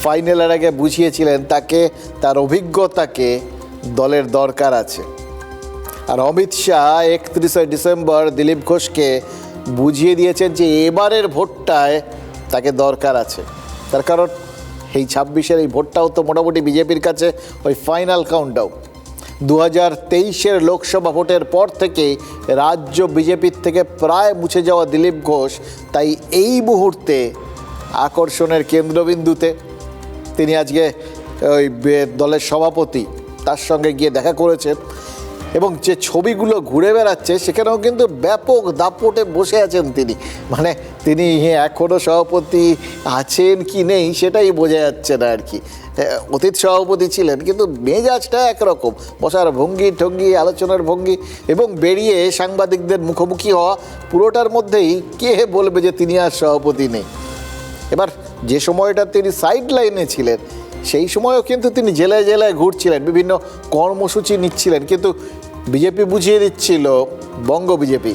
Speaker 2: ফাইনালের আগে বুঝিয়েছিলেন তাকে তার অভিজ্ঞতাকে দলের দরকার আছে। আর অমিত শাহ 31শে ডিসেম্বর দিলীপ ঘোষকে বুঝিয়ে দিয়েছেন যে এবারের ভোটটায় তাকে দরকার আছে। তার কারণ এই 26-এর এই ভোটটাও তো মোটামুটি বিজেপির কাছে ওই ফাইনাল কাউন্টডাউন। 2023-এর লোকসভা ভোটের পর থেকেই রাজ্য বিজেপির থেকে প্রায় মুছে যাওয়া দিলীপ ঘোষ তাই এই মুহূর্তে আকর্ষণের কেন্দ্রবিন্দুতে। তিনি আজকে ওই দলের সভাপতি তার সঙ্গে গিয়ে দেখা করেছেন এবং যে ছবিগুলো ঘুরে বেড়াচ্ছে সেখানেও কিন্তু ব্যাপক দাপটে বসে আছেন তিনি, মানে তিনি এখনও সভাপতি আছেন কি নেই সেটাই বোঝা যাচ্ছে না আর কি। অতীত সভাপতি ছিলেন কিন্তু মেজাজটা একরকম, বসার ভঙ্গি ঠঙ্গি, আলোচনার ভঙ্গি এবং বেরিয়ে সাংবাদিকদের মুখোমুখি হওয়া, পুরোটার মধ্যেই কে বলবে যে তিনি আর সভাপতি নেই। এবার যে সময়টা তিনি সাইড লাইনে ছিলেন সেই সময়ও কিন্তু তিনি জেলায় জেলায় ঘুরছিলেন, বিভিন্ন কর্মসূচি নিচ্ছিলেন, কিন্তু বিজেপি বুঝিয়ে দিচ্ছিল, বঙ্গ বিজেপি,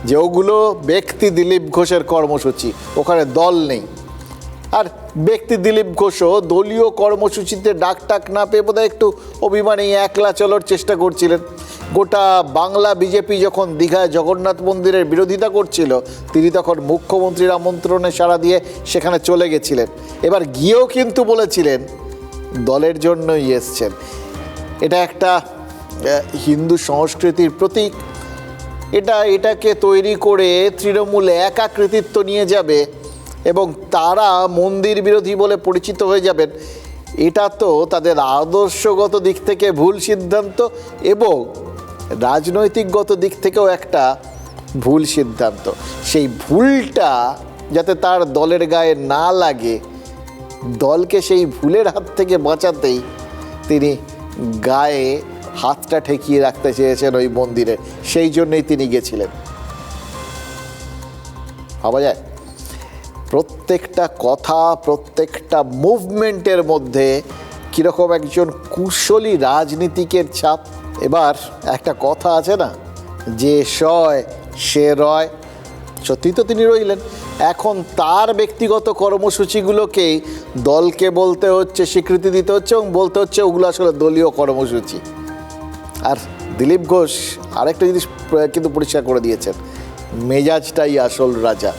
Speaker 2: যে ওগুলো ব্যক্তি দিলীপ ঘোষের কর্মসূচি, ওখানে দল নেই। আর ব্যক্তি দিলীপ ঘোষও দলীয় কর্মসূচিতে ডাক না পেয়ে বোধহয় একটু অভিমানী একলা চলার চেষ্টা করছিলেন। গোটা বাংলা বিজেপি যখন দীঘায় জগন্নাথ মন্দিরের বিরোধিতা করছিল, তিনি তখন মুখ্যমন্ত্রীর আমন্ত্রণে সাড়া দিয়ে সেখানে চলে গেছিলেন। এবার গিয়েও কিন্তু বলেছিলেন দলের জন্যই এসছেন। এটা একটা হিন্দু সংস্কৃতির প্রতীক, এটাকে তৈরি করে তৃণমূল একা কৃতিত্ব নিয়ে যাবে এবং তারা মন্দির বিরোধী বলে পরিচিত হয়ে যাবেন। এটা তো তাদের আদর্শগত দিক থেকে ভুল সিদ্ধান্ত এবং রাজনৈতিকগত দিক থেকেও একটা ভুল সিদ্ধান্ত। সেই ভুলটা যাতে তার দলের গায়ে না লাগে, দলকে সেই ভুলের হাত থেকে বাঁচাতেই তিনি গায়ে হাতটা ঠেকিয়ে রাখতে চেয়েছেন ওই মন্দিরে, সেই জন্যই তিনি গেছিলেন। ভাবা যায় প্রত্যেকটা কথা, প্রত্যেকটা মুভমেন্টের মধ্যে কীরকম একজন কুশলী রাজনীতিকের ছাপ। এবার একটা কথা আছে না, যে সয় সে রয়, সত্যি তো তিনি রইলেন। এখন তার ব্যক্তিগত কর্মসূচিগুলোকেই দলকে বলতে হচ্ছে, স্বীকৃতি দিতে হচ্ছে এবং বলতে হচ্ছে ওগুলো আসলে দলীয় কর্মসূচি। আর দিলীপ ঘোষ আরেকটা জিনিস কিন্তু পরিষ্কার করে দিয়েছেন, মেজাজটাই আসল রাজা।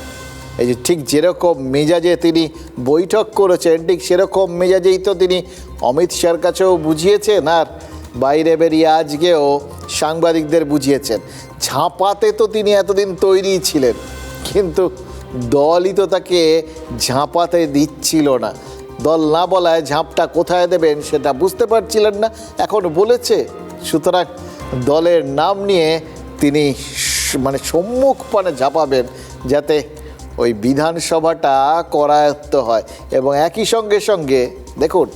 Speaker 2: এই যে ঠিক যেরকম মেজাজে তিনি বৈঠক করেছেন, ঠিক সেরকম মেজাজেই তো তিনি অমিত শাহর কাছেও বুঝিয়েছেন আর বাইরে বেরিয়ে আজকেও সাংবাদিকদের বুঝিয়েছেন। ঝাঁপাতে তো তিনি এতদিন তৈরি ছিলেন, কিন্তু দলই তো তাকে ঝাঁপাতে দিচ্ছিল না। দল না বলায় ঝাঁপটা কোথায় দেবেন সেটা বুঝতে পারছিলেন না, এখন বলেছে, সুতরাং দলের নাম নিয়ে তিনি মানে সম্মুখ পানে ঝাঁপাবেন যাতে ওই বিধানসভাটা করায়ত্ত হয়। এবং একই সঙ্গে দেখুন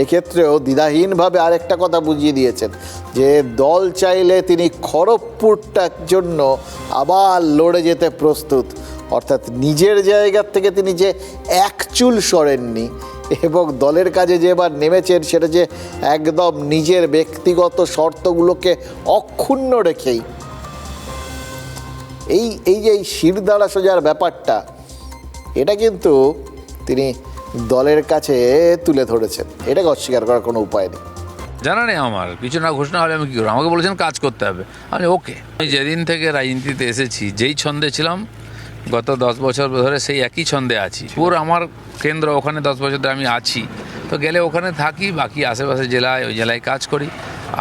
Speaker 2: এক্ষেত্রেও দ্বিধাহীনভাবে আরেকটা কথা বুঝিয়ে দিয়েছেন যে দল চাইলে তিনি খড়গপুরটার জন্য আবার লড়ে যেতে প্রস্তুত। অর্থাৎ নিজের জায়গার থেকে তিনি যে এক চুল সরেননি এবং দলের কাজে যে এবার নেমেছেন সেটা যে একদম নিজের ব্যক্তিগত শর্তগুলোকে অক্ষুণ্ণ রেখেই এই যে শিরদাঁড়া সোজার ব্যাপারটা, এটা কিন্তু তিনি দলের কাছে তুলে ধরেছেন। এটাকে অস্বীকার করার কোনো উপায় নেই।
Speaker 5: জানা নেই আমার, কিছু না ঘোষণা হলে আমি কী করবো? আমাকে বলেছেন কাজ করতে হবে, আমি ওকে। আমি যেদিন থেকে রাজনীতিতে এসেছি যেই ছন্দে ছিলাম গত 10 বছর ধরে সেই একই ছন্দে আছি। পুরো আমার কেন্দ্র ওখানে 10 বছর ধরে আমি আছি, তো গেলে ওখানে থাকি, বাকি আশেপাশে জেলায় ওই জেলায় কাজ করি।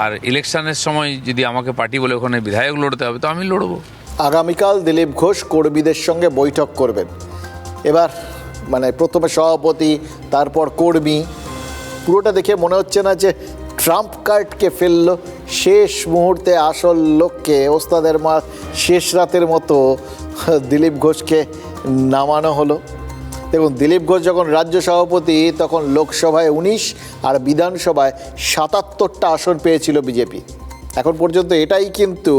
Speaker 5: আর ইলেকশনের সময় যদি আমাকে পার্টি বলে ওখানে বিধায়ক লড়তে হবে তো আমি লড়বো।
Speaker 2: আগামীকাল দিলীপ ঘোষ কর্মীদের সঙ্গে বৈঠক করবেন। এবার মানে প্রথমে সভাপতি, তারপর কর্মী, পুরোটা দেখে মনে হচ্ছে না যে ট্রাম্প কার্ডকে ফেললো, শেষ মুহূর্তে আসল লোককে ওস্তাদের মা শেষ রাতের মতো দিলীপ ঘোষকে নামানো হলো। দেখুন, দিলীপ ঘোষ যখন রাজ্য সভাপতি তখন লোকসভায় 19 আর বিধানসভায় 77টা আসন পেয়েছিল বিজেপি। এখন পর্যন্ত এটাই কিন্তু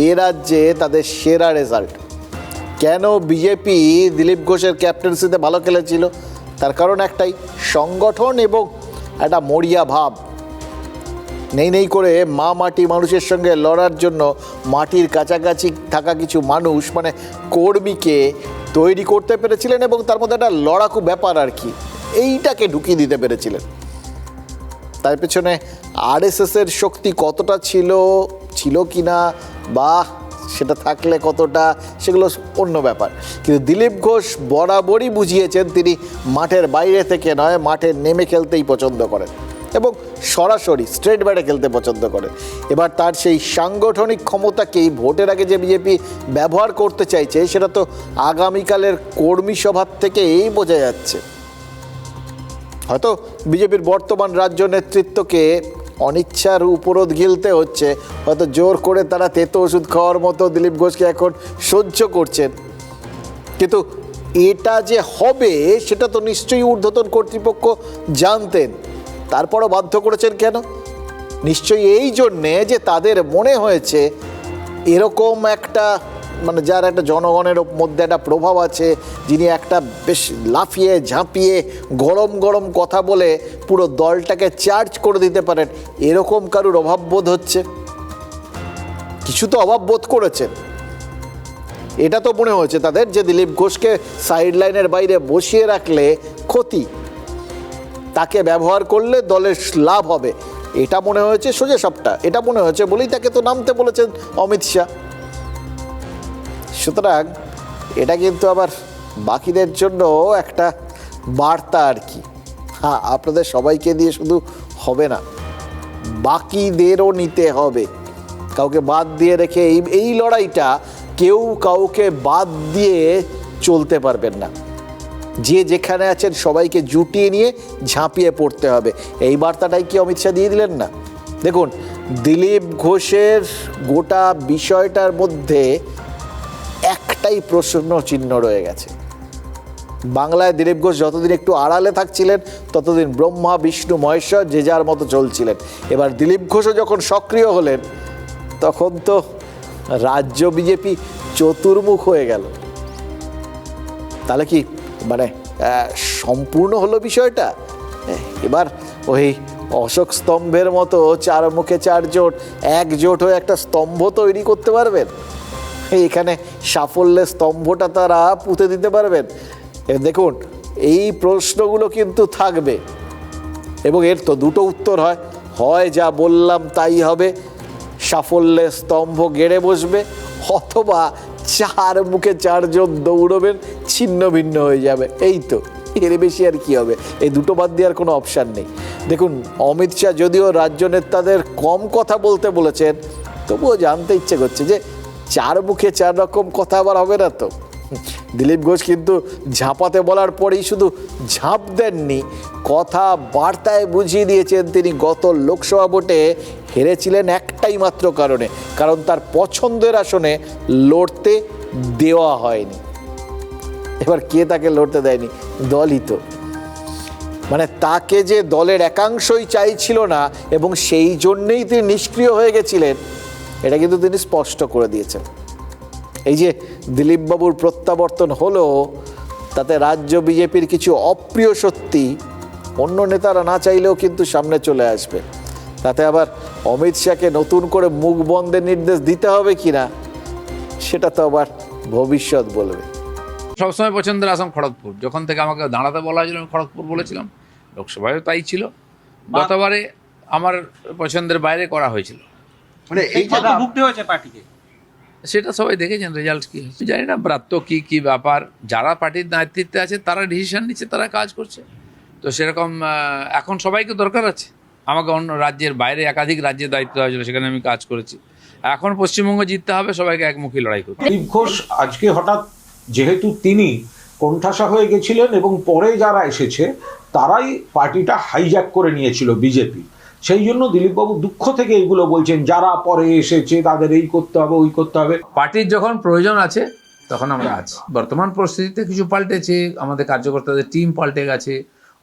Speaker 2: এ রাজ্যে তাদের সেরা রেজাল্ট। কেন বিজেপি দিলীপ ঘোষের ক্যাপ্টেন্সিতে ভালো খেলেছিল? তার কারণ একটাই, সংগঠন এবং একটা মরিয়া ভাব। নেই করে মাটি মানুষের সঙ্গে লড়ার জন্য মাটির কাছাকাছি থাকা কিছু মানুষ মানে কর্মীকে তৈরি করতে পেরেছিলেন এবং তার মধ্যে একটা লড়াকু ব্যাপার আর কি, এইটাকে ঢুকিয়ে দিতে পেরেছিলেন। তার পেছনে আরএসএসের শক্তি কতটা ছিল কি না, বা সেটা থাকলে কতটা, সেগুলো অন্য ব্যাপার। কিন্তু দিলীপ ঘোষ বরাবরই বুঝিয়েছেন তিনি মাঠের বাইরে থেকে নয়, মাঠে নেমে খেলতেই পছন্দ করেন এবং সরাসরি স্ট্রেট ব্যাটে খেলতে পছন্দ করেন। এবার তার সেই সাংগঠনিক ক্ষমতাকেই ভোটের আগে যে বিজেপি ব্যবহার করতে চাইছে সেটা তো আগামীকালের কর্মী সভার থেকেই বোঝা যাচ্ছে। হয়তো বিজেপির বর্তমান রাজ্য নেতৃত্বকে অনিচ্ছার উপরোধ গিলতে হচ্ছে, হয়তো জোর করে তারা তেতো ওষুধ খাওয়ার মতো দিলীপ ঘোষকে এখন সহ্য করছেন, কিন্তু এটা যে হবে সেটা তো নিশ্চয়ই ঊর্ধ্বতন কর্তৃপক্ষ জানতেন। তারপরও বাধ্য করেছেন কেন? নিশ্চয়ই এই জন্যে যে তাদের মনে হয়েছে এরকম একটা মানে যার একটা জনগণের মধ্যে একটা প্রভাব আছে, যিনি একটা বেশ লাফিয়ে ঝাঁপিয়ে গরম গরম কথা বলে পুরো দলটাকে চার্জ করে দিতে পারেন, এরকম কারুর অভাববোধ হচ্ছে। কিছু তো অভাববোধ করেছেন। এটা তো মনে হয়েছে তাদের যে দিলীপ ঘোষকে সাইড লাইনের বাইরে বসিয়ে রাখলে ক্ষতি, তাকে ব্যবহার করলে দলের লাভ হবে, এটা মনে হয়েছে সোজা সবটা। এটা মনে হয়েছে বলেই তাকে তো নামতে বলেছেন অমিত শাহ। সুতরাং এটা কিন্তু আবার বাকিদের জন্য একটা বার্তা আর কি। হ্যাঁ, আপনাদের সবাইকে দিয়ে শুধু হবে না, বাকিদেরও নিতে হবে। কাউকে বাদ দিয়ে রেখে এই লড়াইটা কেউ কাউকে বাদ দিয়ে চলতে পারবেন না। যে যেখানে আছেন সবাইকে জুটিয়ে নিয়ে ঝাঁপিয়ে পড়তে হবে, এই বার্তাটাই কি অমিত শাহ দিয়ে দিলেন না? দেখুন, দিলীপ ঘোষের গোটা বিষয়টার মধ্যে একটাই প্রশ্ন চিহ্ন রয়ে গেছে। বাংলায় দিলীপ ঘোষ যতদিন একটু আড়ালে থাকছিলেন ততদিন ব্রহ্মা বিষ্ণু মহেশ্বর যে যার মতো চলছিলেন। এবার দিলীপ ঘোষও যখন সক্রিয় হলেন তখন তো রাজ্য বিজেপি চতুর্মুখ হয়ে গেল। তাহলে কি মানে সম্পূর্ণ হলো বিষয়টা? এবার ওই অশোক স্তম্ভের মতো চার মুখে চার জোট একজোট হয়ে একটা স্তম্ভ তৈরি করতে পারবেন? এখানে সাফল্যের স্তম্ভটা তারা পুঁতে দিতে পারবেন? দেখুন, এই প্রশ্নগুলো কিন্তু থাকবে এবং এর তো দুটো উত্তর হয় যা বললাম তাই হবে, সাফল্যের স্তম্ভ গেড়ে বসবে, অথবা চার মুখে চারজন দৌড়বেন, ছিন্ন ভিন্ন হয়ে যাবে। এই তো, এর বেশি আর কি হবে? এই দুটো বাদ দেওয়ার কোনো অপশান নেই। দেখুন, অমিত শাহ যদিও রাজ্য নেতাদের কম কথা বলতে বলেছেন, তবুও জানতে ইচ্ছে করছে যে চার মুখে চার রকম কথা আবার হবে না তো। দিলীপ ঘোষ কিন্তু ঝাঁপাতে বলার পরেই শুধু ঝাঁপ দেননি, কথা বার্তায় বুঝিয়ে দিয়েছেন তিনি গত লোকসভা ভোটে হেরেছিলেন একটাই মাত্র কারণে, কারণ তার পছন্দের আসনে লড়তে দেওয়া হয়নি। এবার কে তাকে লড়তে দেয়নি? দলই তো। মানে তাকে যে দলের একাংশই চাইছিল না এবং সেই জন্যেই তিনি নিষ্ক্রিয় হয়ে গেছিলেন, এটা কিন্তু তিনি স্পষ্ট করে দিয়েছেন। এই যে দিলীপবাবুর প্রত্যাবর্তন হলো, তাতে রাজ্য বিজেপির কিছু অপ্রিয় সত্যি অন্য নেতারা না চাইলেও কিন্তু সামনে চলে আসবে। তাতে আবার অমিত শাহকে নতুন করে মুখ বন্ধের নির্দেশ দিতে হবে কিনা সেটা তো আবার ভবিষ্যৎ বলবে।
Speaker 5: সবসময় পছন্দের আসন খড়গপুর, যখন থেকে আমাকে দাঁড়াতে বলা হয়েছিল আমি খড়গপুর বলেছিলাম, লোকসভায়ও তাই ছিল, গতবারে আমার পছন্দের বাইরে করা হয়েছিল।
Speaker 6: মানে এই কথা ভুগতে হয়েছে পার্টিকে,
Speaker 5: সেটা সবাই দেখেছেন রেজাল্ট কি হয়েছে। জানি না ব্রাত্য কি ব্যাপার, যারা পার্টির নেতৃত্বে আছে তারা ডিসিশন নিচ্ছে, তারা কাজ করছে। তো সেরকম এখন সবাইকে দরকার আছে। আমাকে অন্য রাজ্যের বাইরে একাধিক রাজ্যের দায়িত্ব হয়েছিল, সেখানে আমি কাজ করেছি। এখন পশ্চিমবঙ্গ জিততে হবে, সবাইকে একমুখী লড়াই করতে।
Speaker 7: দিলীপ ঘোষ আজকে হঠাৎ, যেহেতু তিনি কোণঠাসা হয়ে গেছিলেন এবং পরে যারা এসেছে তারাই পার্টিটা হাইজ্যাক করে নিয়েছিল বিজেপি, সেই জন্য দিলীপবাবু দুঃখ থেকে এগুলো বলছেন, যারা পরে এসেছে তাদের এই করতে হবে ওই করতে হবে।
Speaker 5: পার্টির যখন প্রয়োজন আছে তখন আমরা আছি। বর্তমান পরিস্থিতিতে কিছু পাল্টেছে, আমাদের কার্যকর্তাদের টিম পাল্টে গেছে,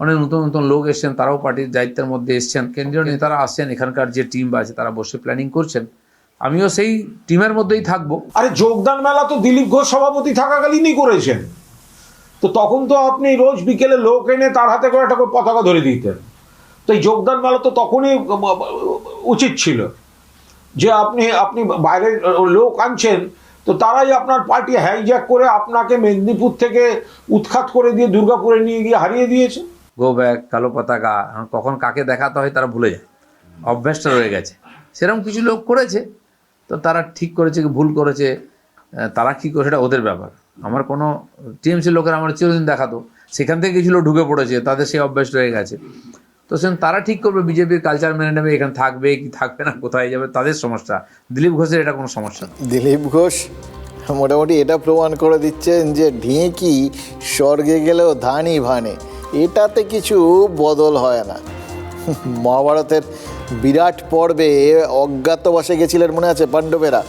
Speaker 5: অনেক নতুন নতুন লোক এসছেন, তারাও পার্টির দায়িত্বের মধ্যে এসছেন, কেন্দ্রীয় নেতারা আসছেন, এখানকার যে টিম আছে তারা বসে প্ল্যানিং করছেন, আমিও সেই টিমের মধ্যেই থাকবো।
Speaker 7: আরে যোগদান মেলা তো দিলীপ ঘোষ সভাপতি থাকাকালীনই করেছেন, তো তখন তো আপনি রোজ বিকেলে লোক এনে তার হাতে করে একটা করে পতাকা ধরে দিতেন। তো এই যোগদান মেলা তো তখনই উচিত ছিল যে আপনি বাইরের লোক আনছেন, তো তারাই আপনার পার্টি হাইজ্যাক করে আপনাকে মেদিনীপুর থেকে উৎখাত করে দিয়ে দুর্গাপুরে নিয়ে গিয়ে হারিয়ে দিয়েছে।
Speaker 5: গো ব্যাগ, কালো পতাকা, কখন কাকে দেখাতে হয় তারা ভুলে যায়, অভ্যাসটা রয়ে গেছে। সেরকম কিছু লোক করেছে, তো তারা ঠিক করেছে কি ভুল করেছে, তারা কী করে সেটা ওদের ব্যাপার। আমার কোনো টিএমসি লোকের আমার চিরদিন দেখাতো, সেখান থেকে কিছু লোক ঢুকে পড়েছে, তাদের সেই অভ্যাস রয়ে গেছে। তো সেখানে তারা ঠিক করবে, বিজেপির কালচার মেনে নেবে, এখানে থাকবে কি থাকবে না, কোথায় যাবে, তাদের সমস্যা। দিলীপ ঘোষের এটা কোনো সমস্যা না।
Speaker 2: দিলীপ ঘোষ মোটামুটি এটা প্রমাণ করে দিচ্ছেন যে ঢেঁকি স্বর্গে গেলেও ধানই ভানে, এটাতে কিছু বদল হয় না। মহাভারতের বিরাট পর্বে অজ্ঞাতবাসে গেছিলেন, মনে আছে পাণ্ডবেরা?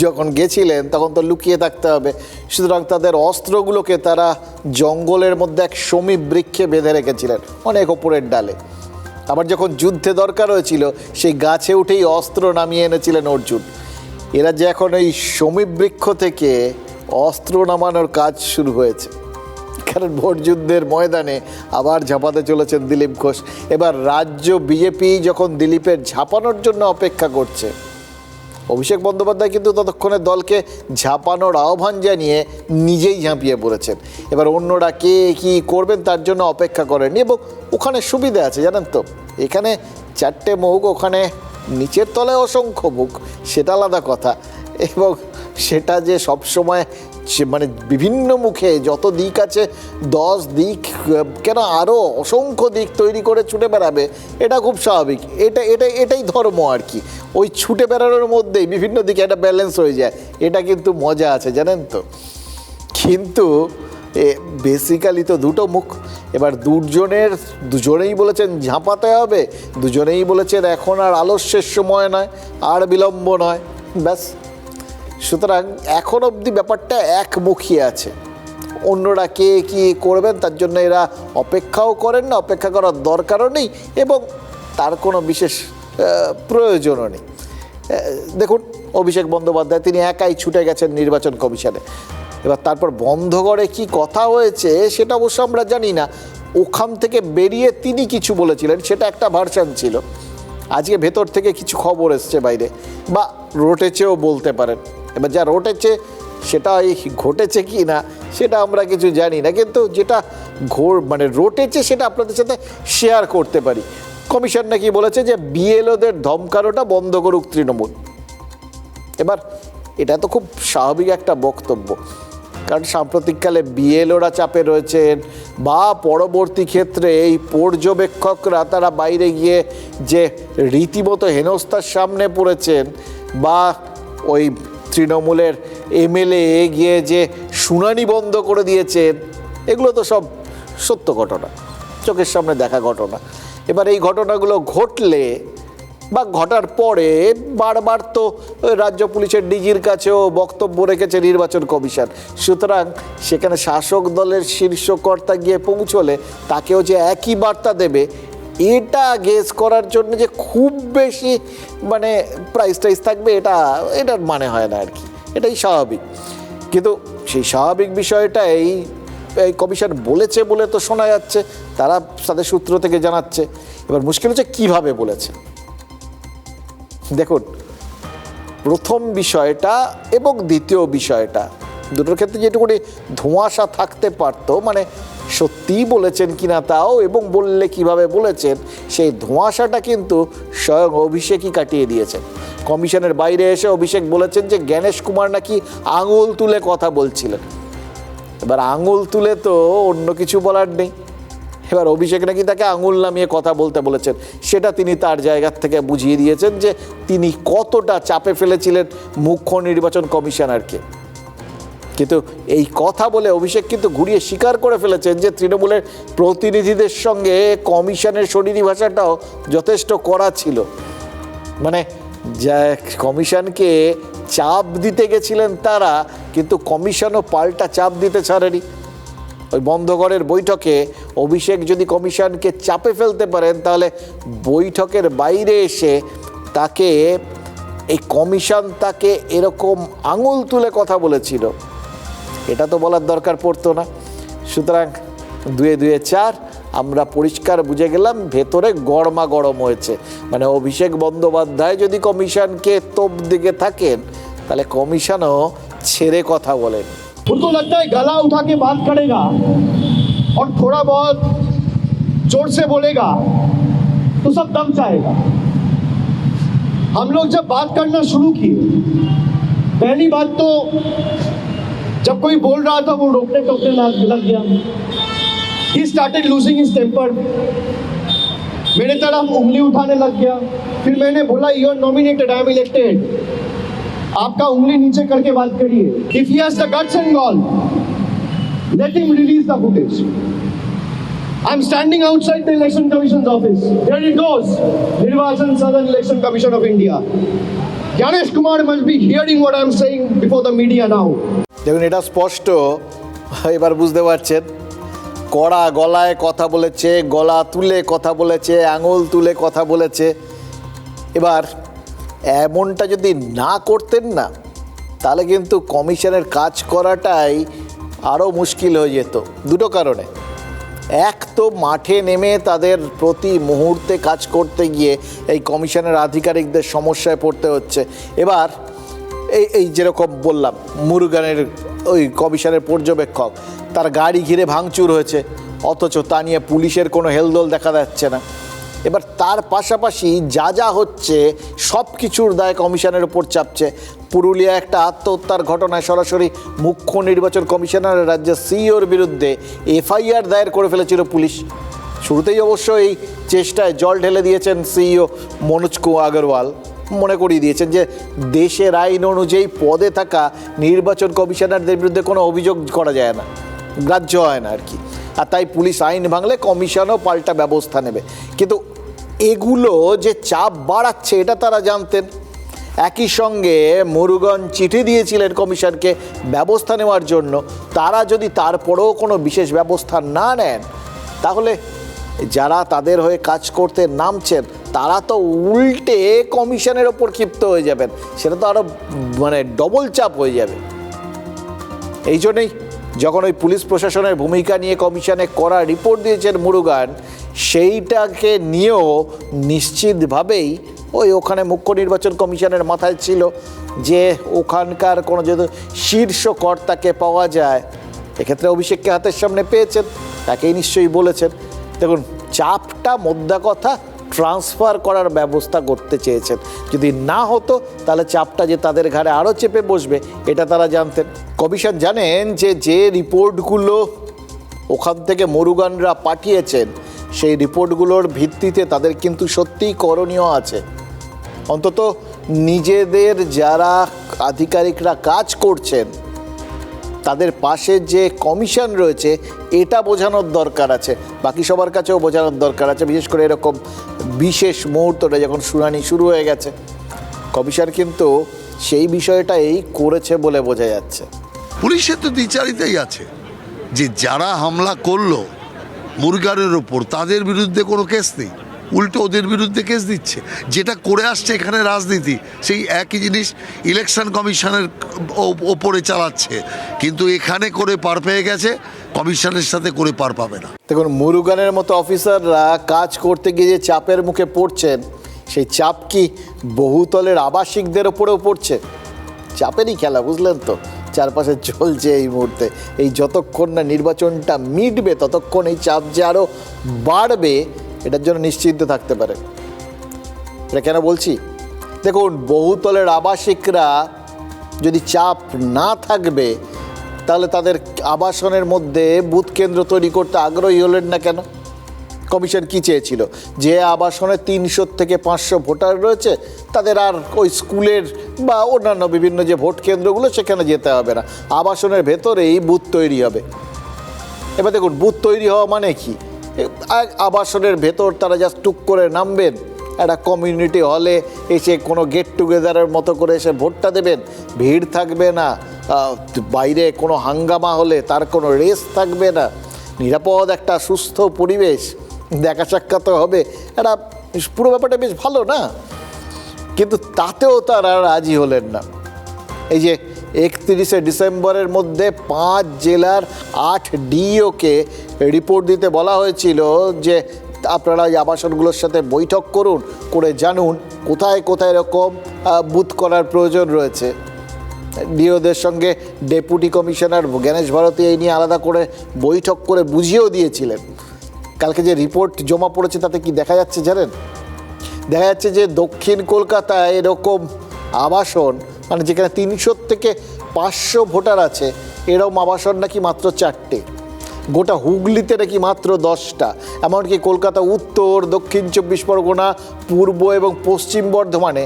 Speaker 2: যখন গেছিলেন তখন তো লুকিয়ে থাকতে হবে, সুতরাং তাদের অস্ত্রগুলোকে তারা জঙ্গলের মধ্যে এক সমীপ বৃক্ষে বেঁধে রেখেছিলেন, অনেক ওপরের ডালে। আবার যখন যুদ্ধে দরকার হয়েছিল সেই গাছে উঠেই অস্ত্র নামিয়ে এনেছিলেন অর্জুন। এরা যে এখন এই সমীপ বৃক্ষ থেকে অস্ত্র নামানোর কাজ শুরু হয়েছে, কারণ ভোট যুদ্ধের ময়দানে আবার ঝাঁপাতে চলেছেন দিলীপ ঘোষ। এবার রাজ্য বিজেপি যখন দিলীপের ঝাঁপানোর জন্য অপেক্ষা করছে, অভিষেক বন্দ্যোপাধ্যায় কিন্তু ততক্ষণে দলকে ঝাঁপানোর আহ্বান জানিয়ে নিজেই ঝাঁপিয়ে পড়েছেন। এবার অন্যরা কে কী করবেন তার জন্য অপেক্ষা করেননি, এবং ওখানে সুবিধা আছে জানেন তো, এখানে 4টে মুখ, ওখানে নিচের তলায় অসংখ্য মুখ, সেটা আলাদা কথা। এবং সেটা যে সবসময় মানে বিভিন্ন মুখে যত দিক আছে, 10 দিক কেন আরও অসংখ্য দিক তৈরি করে ছুটে বেড়াবে, এটা খুব স্বাভাবিক। এটাই ধর্ম আর কি। ওই ছুটে বেড়ানোর মধ্যেই বিভিন্ন দিকে একটা ব্যালেন্স হয়ে যায়, এটা কিন্তু মজা আছে জানেন তো। কিন্তু বেসিক্যালি তো দুটো মুখ। এবার দুজনেই বলেছেন ঝাঁপাতে হবে, দুজনেই বলেছেন এখন আর আলস্যের সময় নয়, আর বিলম্ব নয়, ব্যাস। সুতরাং এখন অবধি ব্যাপারটা একমুখী আছে, অন্যরা কে কী করবেন তার জন্য এরা অপেক্ষাও করেন না, অপেক্ষা করার দরকারও নেই, এবং তার কোনো বিশেষ প্রয়োজনও নেই। দেখুন অভিষেক বন্দ্যোপাধ্যায় তিনি একাই ছুটে গেছেন নির্বাচন কমিশনে। এবার তারপর বন্ধ করে কি কথা হয়েছে সেটা অবশ্য আমরা জানি না, ওখান থেকে বেরিয়ে তিনি কিছু বলেছিলেন, সেটা একটা ভার্সান ছিল। আজকে ভেতর থেকে কিছু খবর এসছে বাইরে, বা রটেছেও বলতে পারেন। এবার যা রটেছে সেটা ঘটেছে কি না সেটা আমরা কিছু জানি না, কিন্তু যেটা রটেছে সেটা আপনাদের সাথে শেয়ার করতে পারি। কমিশন নাকি বলেছে যে বিএলওদের ধমকানোটা বন্ধ করুক তৃণমূল। এবার এটা তো খুব স্বাভাবিক একটা বক্তব্য, কারণ সাম্প্রতিককালে বিএলওরা চাপে রয়েছেন, বা পরবর্তী ক্ষেত্রে এই পর্যবেক্ষকরা তারা বাইরে গিয়ে যে রীতিমতো হেনস্থার সামনে পড়েছেন, বা ওই তৃণমূলের এমএলএ গিয়ে যে শুনানি বন্ধ করে দিয়েছেন, এগুলো তো সব সত্য ঘটনা, চোখের সামনে দেখা ঘটনা। এবার এই ঘটনাগুলো ঘটলে বা ঘটার পরে বারবার তো রাজ্য পুলিশের ডিজির কাছেও বক্তব্য রেখেছে নির্বাচন কমিশন। সুতরাং সেখানে শাসক দলের শীর্ষ কর্তা গিয়ে পৌঁছলে তাকেও যে একই বার্তা দেবে, এটা গেস করার জন্য যে খুব বেশি প্রাইস থাকবে, এটার মানে হয় না আর কি। এটাই স্বাভাবিক। কিন্তু সেই স্বাভাবিক বিষয়টাই এই কমিশন বলেছে বলে তো শোনা যাচ্ছে, তারা তাদের সূত্র থেকে জানাচ্ছে। এবার মুশকিল হচ্ছে কীভাবে বলেছে। দেখুন, প্রথম বিষয়টা এবং দ্বিতীয় বিষয়টা দুটোর ক্ষেত্রে যেটুকুনি ধোঁয়াশা থাকতে পারতো, মানে সত্যিই বলেছেন কিনা তাও, এবং বললে কিভাবে বলেছেন সেই ধোঁয়াশাটা কিন্তু স্বয়ং অভিষেকই কাটিয়ে দিয়েছেন। কমিশনের বাইরে এসে অভিষেক বলেছেন যে জ্ঞানেশ কুমার নাকি আঙুল তুলে কথা বলছিলেন। এবার আঙুল তুলে তো অন্য কিছু বলার নেই। এবার অভিষেক নাকি তাকে আঙুল নামিয়ে কথা বলতে বলেছেন, সেটা তিনি তার জায়গার থেকে বুঝিয়ে দিয়েছেন যে তিনি কতটা চাপে ফেলেছিলেন মুখ্য নির্বাচন কমিশনারকে। কিন্তু এই কথা বলে অভিষেক কিন্তু ঘুরিয়ে স্বীকার করে ফেলেছেন যে তৃণমূলের প্রতিনিধিদের সঙ্গে কমিশনের শরীরী ভাষাটাও যথেষ্ট কড়া ছিল। মানে যা কমিশনকে চাপ দিতে গেছিলেন তারা, কিন্তু কমিশনও পাল্টা চাপ দিতে ছাড়েনি। ওই বন্ধ ঘরের বৈঠকে অভিষেক যদি কমিশনকে চাপে ফেলতে পারেন, তাহলে বৈঠকের বাইরে এসে তাকে এই কমিশন তাকে এরকম আঙুল তুলে কথা বলেছিল, এটা তো বলার দরকার পড়তো না। সুতরাং 2-2 4 আমরা পরিষ্কার বুঝে গেলাম ভেতরে গরমা গরম হয়েছে। মানে অভিষেক বন্দ্যোপাধ্যায় যদি কমিশনকে তোপ দিকে থাকেন, তাহলে কমিশনও ছেড়ে কথা বলেন।
Speaker 8: उनको लगता है गला उठा के बात करेगा और थोड़ा बहुत जोर से बोलेगा तो सब दम जाएगा। हम लोग जब बात करना शुरू किए, पहली बात तो जब कोई बोल रहा था वो रोकने टोकने लग गया। He started losing his temper, मेरे तरफ उंगली उठाने लग गया। फिर मैंने बोला you are nominated, I am elected, आपका उंगली नीचे करके बात करिए। If he has the guts and gall, let him release the footage. I'm standing outside the Election Commission's office. There it goes. Nirvachan Southern Election Commission of India. Ganesh Kumar must be hearing what I'm saying before the media now.
Speaker 2: দেখুন, এটা স্পষ্ট, এবার বুঝতে পারছেন। কড়া গলায় কথা বলেছে, গলা তুলে কথা বলেছে, আঙুল তুলে কথা বলেছে। এবার এমনটা যদি না করতেন না, তাহলে কিন্তু কমিশনের কাজ করাটাই আরও মুশকিল হয়ে যেত। দুটো কারণে, এক তো মাঠে নেমে তাদের প্রতি মুহূর্তে কাজ করতে গিয়ে এই কমিশনের আধিকারিকদের সমস্যায় পড়তে হচ্ছে। এবার এই যেরকম বললাম, মুরুগানের ওই কমিশনের পর্যবেক্ষক, তার গাড়ি ঘিরে ভাঙচুর হয়েছে, অথচ তা নিয়ে পুলিশের কোনো হেলদোল দেখা যাচ্ছে না। এবার তার পাশাপাশি যা হচ্ছে সব কিছুর দায় কমিশনের ওপর চাপছে। পুরুলিয়া একটা আত্মহত্যার ঘটনায় সরাসরি মুখ্য নির্বাচন কমিশনার রাজ্যের সিইওর বিরুদ্ধে এফআইআর দায়ের করে ফেলেছিল পুলিশ। শুরুতেই অবশ্য এই চেষ্টায় জল ঢেলে দিয়েছেন সিইও মনোজ আগরওয়াল, মনে করিয়ে দিয়েছেন যে দেশের আইন অনুযায়ী পদে থাকা নির্বাচন কমিশনারদের বিরুদ্ধে কোনো অভিযোগ করা যায় না, গ্রাহ্য হয় না আর কি। আর তাই পুলিশ আইন ভাঙলে কমিশনও পাল্টা ব্যবস্থা নেবে। কিন্তু এগুলো যে চাপ বাড়াচ্ছে এটা তারা জানতেন। একই সঙ্গে মুরুগান চিঠি দিয়েছিলেন কমিশনকে ব্যবস্থা নেওয়ার জন্য। তারা যদি তারপরেও কোনো বিশেষ ব্যবস্থা না নেন, তাহলে যারা তাদের হয়ে কাজ করতে নামছেন তারা তো উল্টে কমিশনের ওপর ক্ষিপ্ত হয়ে যাবেন। সেটা তো আরও মানে ডবল চাপ হয়ে যাবে। এই জন্যই যখন ওই পুলিশ প্রশাসনের ভূমিকা নিয়ে কমিশনে করা রিপোর্ট দিয়েছেন মুরুগান, সেইটাকে নিয়েও নিশ্চিতভাবেই ওখানে মুখ্য নির্বাচন কমিশনের মাথায় ছিল যে ওখানকার কোনো যদি শীর্ষ কর্তাকে পাওয়া যায়, এক্ষেত্রে অভিষেককে হাতের সামনে পেয়েছেন, তাকেই নিশ্চয়ই বলেছেন। দেখুন, চাপটা মোদ্দা কথা ট্রান্সফার করার ব্যবস্থা করতে চেয়েছেন। যদি না হতো তাহলে চাপটা যে তাদের ঘাড়ে আরও চেপে বসবে এটা তারা জানতেন। কমিশন জানেন যে রিপোর্টগুলো ওখান থেকে মুরুগানরা পাঠিয়েছেন, সেই রিপোর্টগুলোর ভিত্তিতে তাদের কিন্তু সত্যিই করণীয় আছে। অন্তত নিজেদের যারা আধিকারিকরা কাজ করছেন তাদের পাশে যে কমিশন রয়েছে এটা বোঝানোর দরকার আছে, বাকি সবার কাছেও বোঝানোর দরকার আছে। বিশেষ করে এরকম বিশেষ মুহূর্তটা যখন শুনানি শুরু হয়ে গেছে, কমিশন কিন্তু সেই বিষয়টাই করেছে বলে বোঝা যাচ্ছে।
Speaker 9: পুলিশের তো দ্বিচারিতাই আছে যে যারা হামলা করলো মুরগানের ওপর তাদের বিরুদ্ধে কোনো কেস নেই, উল্টো ওদের বিরুদ্ধে কেস দিচ্ছে। যেটা করে আসছে এখানে রাজনীতি, সেই একই জিনিস ইলেকশন কমিশনের ওপরে চালাচ্ছে, কিন্তু এখানে করে পার পেয়ে গেছে, কমিশনের সাথে করে পার পাবে না।
Speaker 2: দেখুন, মুরুগানের মতো অফিসাররা কাজ করতে গিয়ে যে চাপের মুখে পড়ছেন, সেই চাপ কি বহুতলের আবাসিকদের ওপরেও পড়ছে? চাপেরই খেলা, বুঝলেন তো, চারপাশে চলছে এই মুহূর্তে। এই যতক্ষণ না নির্বাচনটা মিটবে ততক্ষণ এই চাপ যে আরও বাড়বে, এটার জন্য নিশ্চিন্ত থাকতে পারে। এটা কেন বলছি? দেখুন, বহুতলের আবাসিকরা যদি চাপ না থাকবে, তাহলে তাদের আবাসনের মধ্যে বুথ কেন্দ্র তৈরি করতে আগ্রহী হলেন না কেন? কমিশন কি চেয়েছিল? যে আবাসনে 300 থেকে 500 ভোটার রয়েছে, তাদের আর ওই স্কুলের বা অন্যান্য বিভিন্ন যে ভোট কেন্দ্রগুলো সেখানে যেতে হবে না, আবাসনের ভেতরেই বুথ তৈরি হবে। এবার দেখুন, বুথ তৈরি হওয়া মানে কি? আবাসনের ভেতর তারা জাস্ট টুক করে নামবেন, একটা কমিউনিটি হলে এসে কোনো গেট টুগেদারের মতো করে এসে ভোটটা দেবেন, ভিড় থাকবে না, বাইরে কোনো হাঙ্গামা হলে তার কোনো রেস থাকবে না, নিরাপদ একটা সুস্থ পরিবেশ, দেখা সাক্ষাৎ হবে, এটা পুরো ব্যাপারটা বেশ ভালো না? কিন্তু তাতেও তারা রাজি হলেন না। এই যে 31শে ডিসেম্বরের মধ্যে 5 জেলার 8 ডিইওকে রিপোর্ট দিতে বলা হয়েছিল যে আপনারা এই আবাসনগুলোর সাথে বৈঠক করুন, করে জানুন কোথায় কোথায় এরকম বুথ করার প্রয়োজন রয়েছে। ডিওদের সঙ্গে ডেপুটি কমিশনার জ্ঞানেশ ভারতী এই নিয়ে আলাদা করে বৈঠক করে বুঝিয়েও দিয়েছিলেন। কালকে যে রিপোর্ট জমা পড়েছে তাতে কি দেখা যাচ্ছে জানেন? দেখা যাচ্ছে যে দক্ষিণ কলকাতায় এরকম আবাসন, মানে যেখানে 300 থেকে 500 ভোটার আছে, এরকম আবাসন নাকি মাত্র 4টে। গোটা হুগলিতে নাকি মাত্র 10টা। এমনকি কলকাতা উত্তর, দক্ষিণ 24 পরগনা, পূর্ব এবং পশ্চিম বর্ধমানে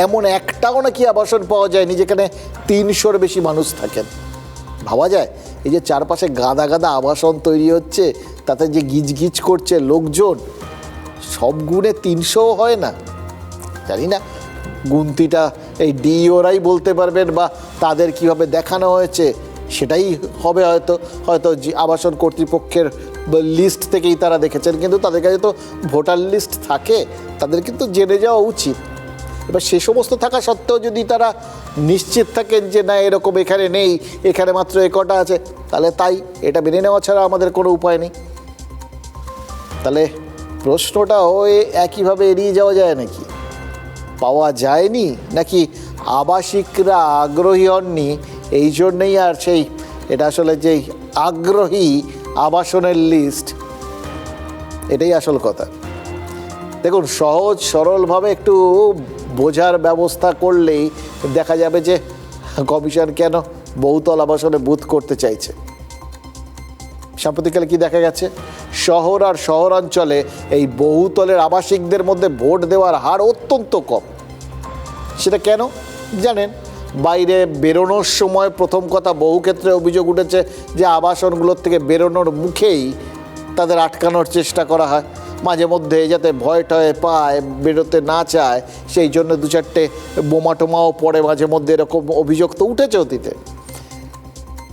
Speaker 2: এমন একটাও নাকি আবাসন পাওয়া যায়নি যেখানে 300-র বেশি মানুষ থাকেন। ভাবা যায়, এই যে চারপাশে গাদা গাদা আবাসন তৈরি হচ্ছে, তাতে যে গিজগিজ করছে লোকজন, সব গুণে 300 হয় না। জানি না গুনতিটা এই ডিওরাই বলতে পারবেন, বা তাদের কিভাবে দেখানো হয়েছে সেটাই হবে হয়তো আবাসন কর্তৃপক্ষের লিস্ট থেকেই তারা দেখেছেন, কিন্তু তাদের কাছে তো ভোটার লিস্ট থাকে, তাদের কিন্তু জেনে যাওয়া উচিত। এবার সে সমস্ত থাকা সত্ত্বেও যদি তারা নিশ্চিত থাকেন যে না এরকম এখানে নেই, এখানে মাত্র এ কটা আছে, তাহলে তাই, এটা মেনে নেওয়া ছাড়া আমাদের কোনো উপায় নেই। তাহলে প্রশ্নটাও একইভাবে এড়িয়ে যাওয়া যায় নাকি? পাওয়া যায়নি নাকি আবাসিকরা আগ্রহী হননি, এই জন্যেই আর সেই এটা আসলে যেই আগ্রহী আবাসনের লিস্ট, এটাই আসল কথা। দেখুন, সহজ সরলভাবে একটু বোঝার ব্যবস্থা করলেই দেখা যাবে যে কমিশন কেন বহুতল আবাসনে বুথ করতে চাইছে। সাম্প্রতিককালে কি দেখা গেছে? শহর আর শহরাঞ্চলে এই বহুতলের আবাসিকদের মধ্যে ভোট দেওয়ার হার অত্যন্ত কম। সেটা কেন জানেন? বাইরে বেরোনোর সময় প্রথম কথা, বহু ক্ষেত্রে অভিযোগ উঠেছে যে আবাসনগুলোর থেকে বেরোনোর মুখেই তাদের আটকানোর চেষ্টা করা হয়, মাঝে মধ্যে যাতে ভয় টয় পায়, বেরোতে না চায়, সেই জন্য 2-4টে বোমা টোমাও পড়ে মাঝে মধ্যে, এরকম অভিযোগ তো উঠেছে অতীতে।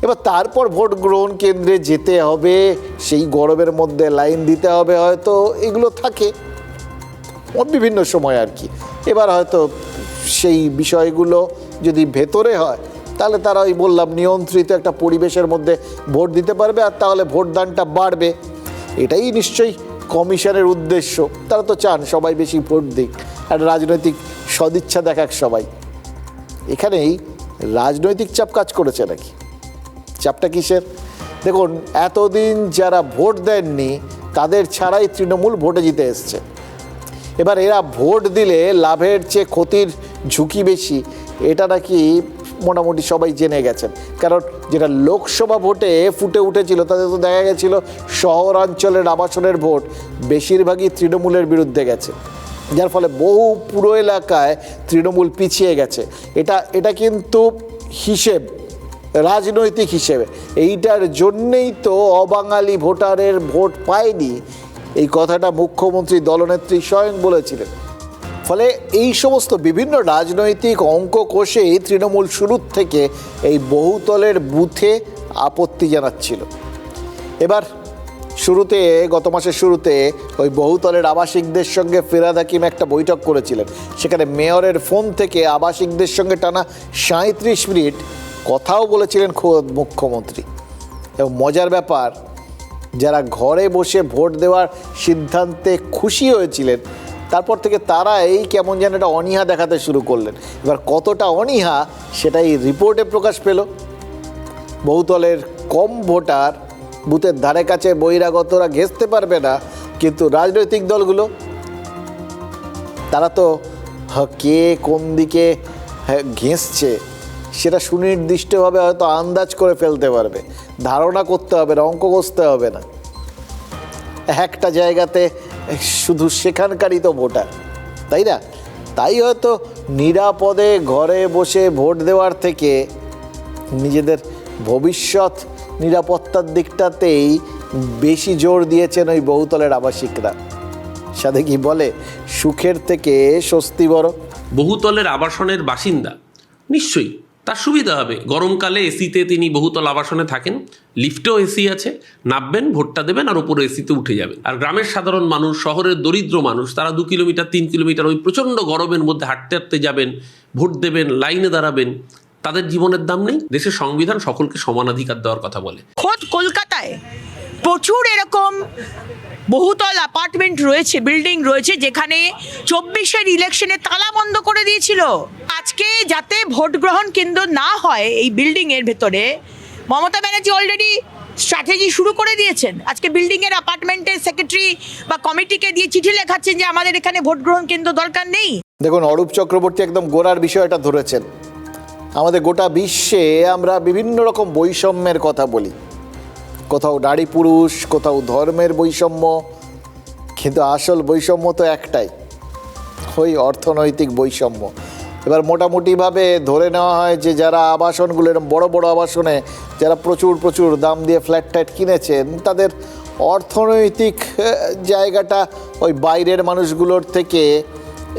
Speaker 2: এবার তারপর ভোট গ্রহণ কেন্দ্রে যেতে হবে, সেই গরমের মধ্যে লাইন দিতে হবে, হয়তো এগুলো থাকে বিভিন্ন সময় আর কি। এবার হয়তো সেই বিষয়গুলো যদি ভেতরে হয়, তাহলে তারা ওই বললাম নিয়ন্ত্রিত একটা পরিবেশের মধ্যে ভোট দিতে পারবে, আর তাহলে ভোটদানটা বাড়বে। এটাই নিশ্চয়ই কমিশনের উদ্দেশ্য। তারা তো চান সবাই বেশি ভোট দিক, আর রাজনৈতিক সদিচ্ছা দেখাক সবাই। এখানেই রাজনৈতিক চাপ কাজ করেছে নাকি? চাপটা কিসের? দেখুন, এতদিন যারা ভোট দেননি তাদের ছাড়াই তৃণমূল ভোটে জিতে এসছে। এবার এরা ভোট দিলে লাভের চেয়ে ক্ষতির ঝুঁকি বেশি, এটা নাকি মোটামুটি সবাই জেনে গেছেন। কারণ যেটা লোকসভা ভোটে ফুটে উঠেছিল, তাতে তো দেখা গেছিল শহরাঞ্চলের আবাসনের ভোট বেশিরভাগই তৃণমূলের বিরুদ্ধে গেছে, যার ফলে বহু পুরো এলাকায় তৃণমূল পিছিয়ে গেছে। এটা কিন্তু হিসেব, রাজনৈতিক হিসেবে। এইটার জন্যেই তো অবাঙালি ভোটারের ভোট পায়নি, এই কথাটা মুখ্যমন্ত্রী দলনেত্রী স্বয়ং বলেছিলেন। ফলে এই সমস্ত বিভিন্ন রাজনৈতিক অঙ্ক কষেই তৃণমূল শুরুর থেকে এই বহুতলের বুথে আপত্তি জানাচ্ছিল। এবার শুরুতে গত মাসের শুরুতে ওই বহুতলের আবাসিকদের সঙ্গে ফিরহাদ হাকিম একটা বৈঠক করেছিলেন। সেখানে মেয়রের ফোন থেকে আবাসিকদের সঙ্গে টানা 37 মিনিট কথাও বলেছিলেন খোদ মুখ্যমন্ত্রী। এবং মজার ব্যাপার, যারা ঘরে বসে ভোট দেওয়ার সিদ্ধান্তে খুশি হয়েছিলেন তারপর থেকে তারা এই কেমন যেন একটা অনীহা দেখাতে শুরু করলেন। এবার কতটা অনীহা সেটাই রিপোর্টে প্রকাশ পেল। বহুতলের কম ভোটার বুথের ধারে কাছে বহিরাগতরা ঘেঁষতে পারবে না, কিন্তু রাজনৈতিক দলগুলো তারা তো কে কোন দিকে ঘেঁষছে সেটা সুনির্দিষ্টভাবে হয়তো আন্দাজ করে ফেলতে পারবে, ধারণা করতে হবে না, অঙ্ক কষতে হবে না। একটা জায়গাতে শুধু সেখানকারই তো ভোটার, তাই না? তাই হয়তো নিরাপদে ঘরে বসে ভোট দেওয়ার থেকে নিজেদের ভবিষ্যৎ নিরাপত্তার দিকটাতেই বেশি জোর দিয়েছেন ওই বহুতলের আবাসিকরা। সাথে কি বলে, সুখের থেকে স্বস্তি বড়।
Speaker 10: বহুতলের আবাসনের বাসিন্দা নিশ্চয়ই তার সুবিধা হবে। গরমকালে এসিতে তিনি বহুতল আবাসনে থাকেন, লিফটেও এসি আছে, নামবেন, ভোটটা দেবেন আর ওপরে এসিতে উঠে যাবেন। আর গ্রামের সাধারণ মানুষ, শহরের দরিদ্র মানুষ, তারা 2 কিলোমিটার 3 কিলোমিটার ওই প্রচণ্ড গরমের মধ্যে হাঁটতে হাঁটতে যাবেন, ভোট দেবেন, লাইনে দাঁড়াবেন, তাদের জীবনের দাম নেই। দেশের সংবিধান সকলকে সমানাধিকার দেওয়ার কথা বলে।
Speaker 11: খোদ কলকাতায় প্রচুর এরকম বহুতল অ্যাপার্টমেন্ট রয়েছে, বিল্ডিং রয়েছে, যেখানে 24-এর ইলেকশনে তালা বন্ধ করে দিয়েছিল। আজকে যাতে ভোট গ্রহণ কেন্দ্র না হয় এই বিল্ডিংয়ের ভেতরে, মমতা ব্যানার্জি অলরেডি স্ট্র্যাটেজি শুরু করে দিয়েছেন। আজকে বিল্ডিংয়ের অ্যাপার্টমেন্টের সেক্রেটারি বা কমিটিকে দিয়ে চিঠি লেখাচ্ছেন যে আমাদের এখানে ভোট গ্রহণ কেন্দ্র দরকার নেই।
Speaker 2: দেখুন, অরূপ চক্রবর্তী একদম গোড়ার বিষয়টা ধরেছেন। আমাদের গোটা বিশ্বে আমরা বিভিন্ন রকম বৈষম্যের কথা বলি, কোথাও নারী পুরুষ, কোথাও ধর্মের বৈষম্য, কিন্তু আসল বৈষম্য তো একটাই, ওই অর্থনৈতিক বৈষম্য। এবার মোটামুটিভাবে ধরে নেওয়া হয় যে যারা আবাসনগুলো এরকম বড় বড় আবাসনে যারা প্রচুর প্রচুর দাম দিয়ে ফ্ল্যাট ট্যাট কিনেছেন, তাদের অর্থনৈতিক জায়গাটা ওই বাইরের মানুষগুলোর থেকে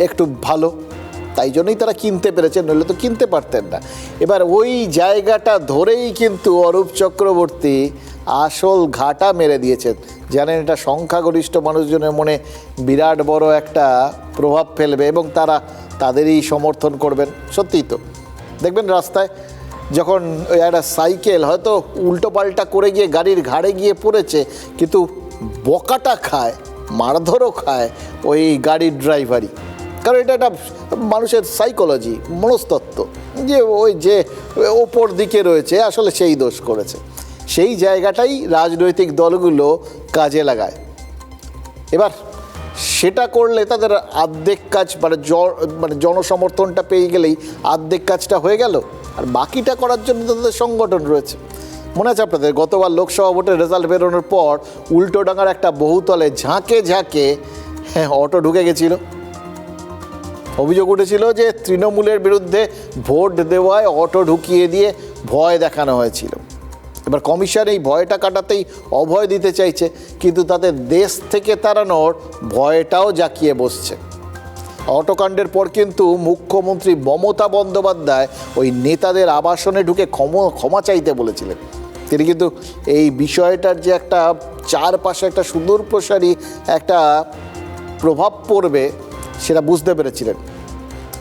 Speaker 2: একটু ভালো, তাই জন্যই তারা কিনতে পেরেছেন, নইলে তো কিনতে পারতেন না। এবার ওই জায়গাটা ধরেই কিন্তু অরূপ চক্রবর্তী আসল ঘাটা মেরে দিয়েছেন। জানেন, এটা সংখ্যাগরিষ্ঠ মানুষজনের মনে বিরাট বড় একটা প্রভাব ফেলবে এবং তারা তাদেরই সমর্থন করবেন। সত্যিই তো দেখবেন রাস্তায় যখন ওই একটা সাইকেল হয়তো উল্টো পাল্টা করে গিয়ে গাড়ির ঘাড়ে গিয়ে পড়েছে, কিন্তু বকাটা খায়, মারধরও খায় ওই গাড়ির ড্রাইভারই। কারণ এটা একটা মানুষের সাইকোলজি, মনস্তত্ত্ব, যে ওই যে ওপর দিকে রয়েছে আসলে সেই দোষ করেছে। সেই জায়গাটাই রাজনৈতিক দলগুলো কাজে লাগায়। এবার সেটা করলে তাদের অর্ধেক কাজ, মানে জনসমর্থনটা পেয়ে গেলেই অর্ধেক কাজটা হয়ে গেল, আর বাকিটা করার জন্য তাদের সংগঠন রয়েছে। মনে আছে আপনাদের, গতবার লোকসভা ভোটের রেজাল্ট বেরোনোর পর উল্টোডাঙ্গার একটা বহুতলে ঝাঁকে ঝাঁকে অটো ঢুকে গেছিল। অভিযোগ উঠেছিল যে তৃণমূলের বিরুদ্ধে ভোট দেওয়ায় অটো ঢুকিয়ে দিয়ে ভয় দেখানো হয়েছিল। এবার কমিশন এই ভয়টা কাটাতেই অভয় দিতে চাইছে, কিন্তু তাদের দেশ থেকে তাড়ানোর ভয়টাও জাঁকিয়ে বসছে। অটোকাণ্ডের পর কিন্তু মুখ্যমন্ত্রী মমতা বন্দ্যোপাধ্যায় ওই নেতাদের আবাসনে ঢুকে ক্ষমা চাইতে বলেছিলেন। তিনি কিন্তু এই বিষয়টার যে একটা চারপাশে একটা সুদূরপ্রসারী একটা প্রভাব পড়বে সেটা বুঝতে পেরেছিলেন,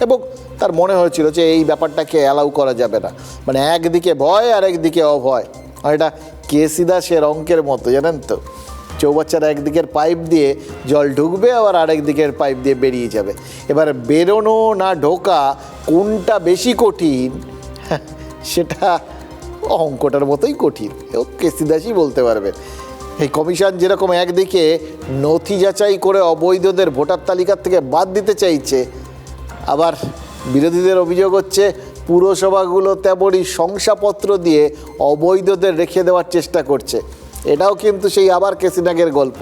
Speaker 2: এবং তার মনে হয়েছিল যে এই ব্যাপারটাকে অ্যালাউ করা যাবে না। মানে একদিকে ভয় আর একদিকে অভয়, আর এটা কেসি দাসের অঙ্কের মতো, জানেন তো, চৌবাচ্চার একদিকের পাইপ দিয়ে জল ঢুকবে, আবার আরেক দিকের পাইপ দিয়ে বেরিয়ে যাবে। এবার বেরোনো না ঢোকা কোনটা বেশি কঠিন সেটা অঙ্কটার মতোই কঠিন, ও কেসি দাসই বলতে পারবেন। এই কমিশন যেরকম একদিকে নথি যাচাই করে অবৈধদের ভোটার তালিকার থেকে বাদ দিতে চাইছে, আবার বিরোধীদের অভিযোগ হচ্ছে পুরসভাগুলো তেমনই শংসাপত্র দিয়ে অবৈধদের রেখে দেওয়ার চেষ্টা করছে। এটাও কিন্তু সেই আবার কেসিনাগের গল্প,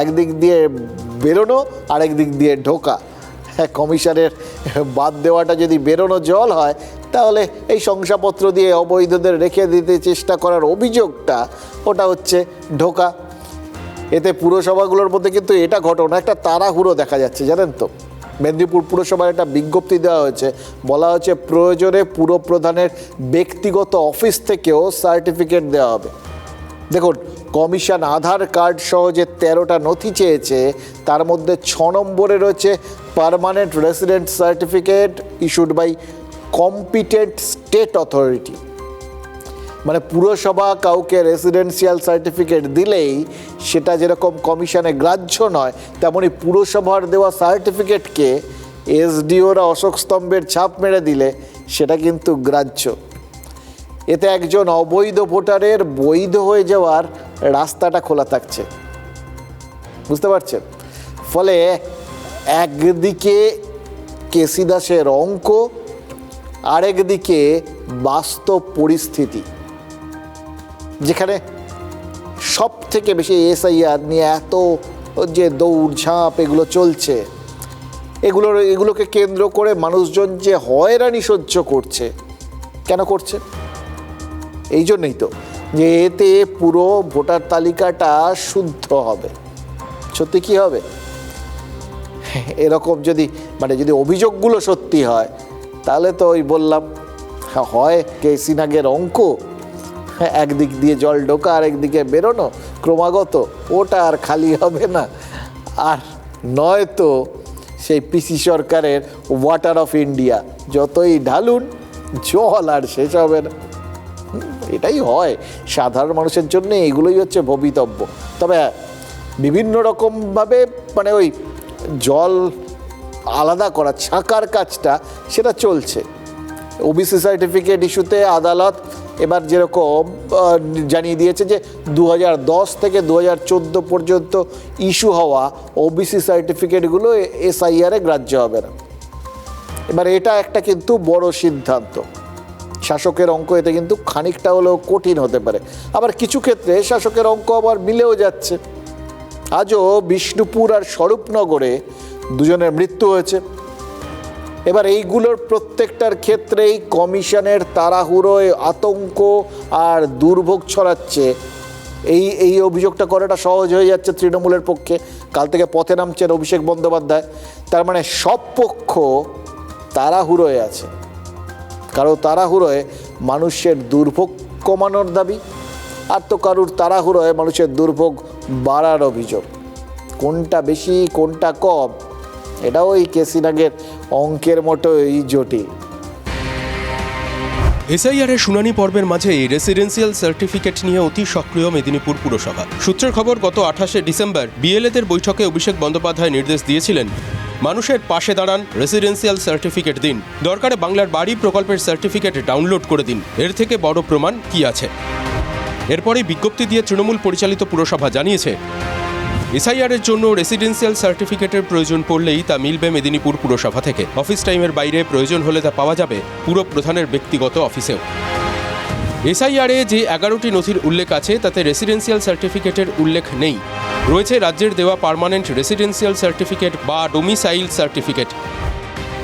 Speaker 2: একদিক দিয়ে বেরোনো আরেক দিক দিয়ে ঢোকা। হ্যাঁ, কমিশনের বাদ দেওয়াটা যদি বেরোনো জল হয়, তাহলে এই শংসাপত্র দিয়ে অবৈধদের রেখে দিতে চেষ্টা করার অভিযোগটা ওটা হচ্ছে ঢোকা। এতে পুরসভাগুলোর মধ্যে কিন্তু এটা ঘটনা একটা তাড়াহুড়ো দেখা যাচ্ছে, জানেন তো। মেদিনীপুর পুরসভার একটা বিজ্ঞপ্তি দেওয়া হয়েছে, বলা হচ্ছে প্রয়োজনে পুরপ্রধানের ব্যক্তিগত অফিস থেকেও সার্টিফিকেট দেওয়া হবে। দেখুন, কমিশন আধার কার্ড সহ যে 13টা নথি চেয়েছে তার মধ্যে 6 নম্বরে রয়েছে permanent resident certificate issued by competent state authority. মানে পুরসভা কাউকে রেসিডেন্সিয়াল সার্টিফিকেট দিলেই সেটা যেরকম কমিশনে গ্রাহ্য নয়, তেমনি পুরসভার দেওয়া সার্টিফিকেটকে এসডিওরা অশোক স্তম্ভের ছাপ মেরে দিলে সেটা কিন্তু গ্রাহ্য। এতে একজন অবৈধ ভোটারের বৈধ হয়ে যাওয়ার রাস্তাটা খোলা থাকছে, বুঝতে পারছেন? ফলে একদিকে কেসি দাসের অঙ্ক, আরেকদিকে বাস্তব পরিস্থিতি, যেখানে সব থেকে বেশি এসআইআর নিয়ে এত যে দৌড়ঝাঁপ এগুলো চলছে, এগুলোকে কেন্দ্র করে মানুষজন যে হয়রানি সহ্য করছে। কেন করছে? এই জন্যই তো যে এতে পুরো ভোটার তালিকাটা শুদ্ধ হবে। সত্যি কি হবে? এরকম যদি যদি অভিযোগগুলো সত্যি হয়, তাহলে তো ওই বললাম, হয় কেসি নাগের অঙ্ক, একদিক দিয়ে জল ঢোকা আর একদিকে বেরোনো ক্রমাগত, ওটা আর খালি হবে না। আর নয়তো সেই পিসি সরকারের ওয়াটার অফ ইন্ডিয়া, যতই ঢালুন জল আর শেষ হবে না। এটাই হয় সাধারণ মানুষের জন্য, এগুলোই হচ্ছে ভবিতব্য। তবে বিভিন্ন রকমভাবে ওই জল আলাদা করা, ছাঁকার কাজটা সেটা চলছে। ওবিসি সার্টিফিকেট ইস্যুতে আদালত এবার যেরকম জানিয়ে দিয়েছে যে 2010 থেকে 2014 পর্যন্ত ইস্যু হওয়া ওবিসি সার্টিফিকেটগুলো এসআইআরে গ্রাহ্য হবে না। এবার এটা একটা কিন্তু বড় সিদ্ধান্ত। শাসকের অঙ্ক এতে কিন্তু খানিকটা হলেও কঠিন হতে পারে, আবার কিছু ক্ষেত্রে শাসকের অঙ্ক আবার মিলেও যাচ্ছে। আজও বিষ্ণুপুর আর স্বরূপনগরে 2 জনের মৃত্যু হয়েছে। এবার এইগুলোর প্রত্যেকটার ক্ষেত্রেই কমিশনের তাড়াহুড়োয় আতঙ্ক আর দুর্ভোগ ছড়াচ্ছে। এই অভিযোগটা করাটা সহজ হয়ে যাচ্ছে তৃণমূলের পক্ষে। কাল থেকে পথে নামছেন অভিষেক বন্দ্যোপাধ্যায়। তার মানে সব পক্ষ তাড়াহুড়োয় আছে, কারো তাড়াহুড়োয় মানুষের দুর্ভোগ কমানোর দাবি, আর তো কারুর তাড়াহুড়োয় মানুষের দুর্ভোগ বাড়ার অভিযোগ। কোনটা বেশি কোনটা কম, এটাও ওই কেসি নাগের অঙ্কের মতোই জটিল।
Speaker 12: এসআইআরের শুনানি পর্বের মাঝে রেসিডেন্সিয়াল সার্টিফিকেট নিয়ে অতি সক্রিয় মেদিনীপুর পুরসভা। সূত্রের খবর, গত 28শে ডিসেম্বর বিএলএদের বৈঠকে অভিষেক বন্দ্যোপাধ্যায় নির্দেশ দিয়েছিলেন, মানুষের পাশে দাঁড়ান, রেসিডেন্সিয়াল সার্টিফিকেট দিন, দরকারে বাংলার বাড়ি প্রকল্পের সার্টিফিকেট ডাউনলোড করে দিন, এর থেকে বড় প্রমাণ কি আছে? এরপরেই বিজ্ঞপ্তি দিয়ে তৃণমূল পরিচালিত পুরসভা জানিয়েছে, এসআইআরের জন্য রেসিডেন্সিয়াল সার্টিফিকেটের প্রয়োজন পড়লেই তা মিলবে মেদিনীপুর পুরসভা থেকে। অফিস টাইমের বাইরে প্রয়োজন হলে তা পাওয়া যাবে পুর প্রধানের ব্যক্তিগত অফিসেও। এসআইআরে যে 11টি নথির উল্লেখ আছে তাতে রেসিডেন্সিয়াল সার্টিফিকেটের উল্লেখ নেই। রয়েছে রাজ্যের দেওয়া পার্মানেন্ট রেসিডেন্সিয়াল সার্টিফিকেট বা ডোমিসাইল সার্টিফিকেট।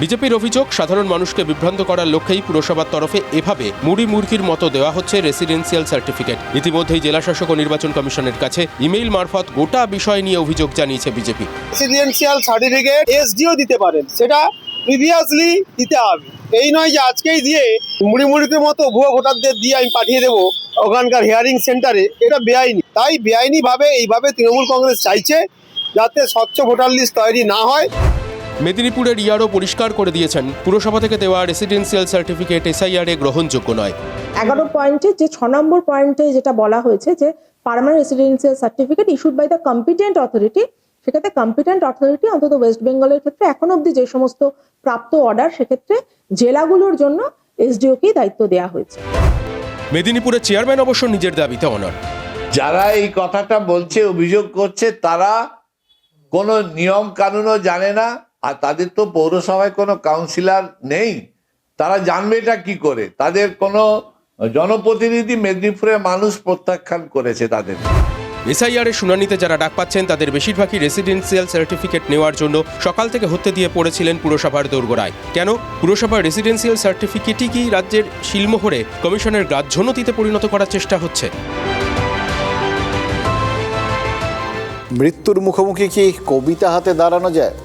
Speaker 12: বিজেপির অভিযোগ, সাধারণ মানুষকে বিভ্রান্ত করার লক্ষ্যেই পুরসভার তরফে এভাবে মুড়ি মুরগির মতো দেওয়া হচ্ছে রেসিডেন্সিয়াল সার্টিফিকেট। ইতিমধ্যেই জেলাশাসক ও নির্বাচন কমিশনের কাছে ইমেইল মারফত গোটা বিষয় নিয়ে অভিযোগ জানিয়েছে বিজেপি।
Speaker 8: রেসিডেন্সিয়াল সার্টিফিকেট এসডিও দিতে পারেন, সেটা প্রিভিয়াসলি দিতে হবে। এই নয় যে আজকেই দিয়ে মুড়ি মুড়ির মতো ভুয়ো ভোটারদের দিয়ে আমি পাঠিয়ে দেবো ওখানকার হিয়ারিং সেন্টারে, এটা বেআইনি। তাই বেআইনিভাবে এইভাবে তৃণমূল কংগ্রেস চাইছে যাতে স্বচ্ছ ভোটার লিস্ট তৈরি না হয়।
Speaker 12: মেদিনীপুরের ইয়ারও পরিষ্কার করে দিয়েছেন, পুরসভা থেকে দেওয়া রেসিডেন্সিয়াল সার্টিফিকেট এসআইআরে গ্রহণযোগ্য নয়।
Speaker 13: 11 পয়েন্টে যে 6 নম্বর পয়েন্টে যেটা বলা হয়েছে যে permanent residential certificate issued by the competent authority, সেক্ষেত্রে কম্পিটেন্ট অথরিটি অন্তত ওয়েস্ট বেঙ্গলের ক্ষেত্রে এখন অবধি যে সমস্ত প্রাপ্ত অর্ডার, সেক্ষেত্রে জেলাগুলোর জন্য এসডিওকেই দায়িত্ব দেওয়া হয়েছে।
Speaker 12: মেদিনীপুরের চেয়ারম্যান অবশ্য নিজের দাবিতে অনড়।
Speaker 14: যারা এই কথাটা বলছে, অভিযোগ করছে, তারা কোনো নিয়ম কানুনও জানে না, আর তাদের তো পৌরসভায় কোনো কাউন্সিলর নেই, তারা জানবে এটা কি করে? তাদের কোনো জনপ্রতিনিধি মেদিনীপুরের মানুষ প্রত্যাখ্যান করেছে তাদের।
Speaker 12: এসআইআরের শুনানিতে যারা ডাক পাচ্ছেন তাদের বেশিরভাগই রেসিডেন্সিয়াল সার্টিফিকেট নেওয়ার জন্য সকাল থেকে হত্যে দিয়ে পড়েছিলেন পুরসভার দোরগোড়ায়। কেন? পুরসভার রেসিডেন্সিয়াল সার্টিফিকেটই কি রাজ্যের শিলমোহরে কমিশনের গ্রাহ্য নথিতে পরিণত করার চেষ্টা হচ্ছে?
Speaker 2: মৃত্যুর মুখোমুখি কি কবিতা হাতে দাঁড়ানো যায়?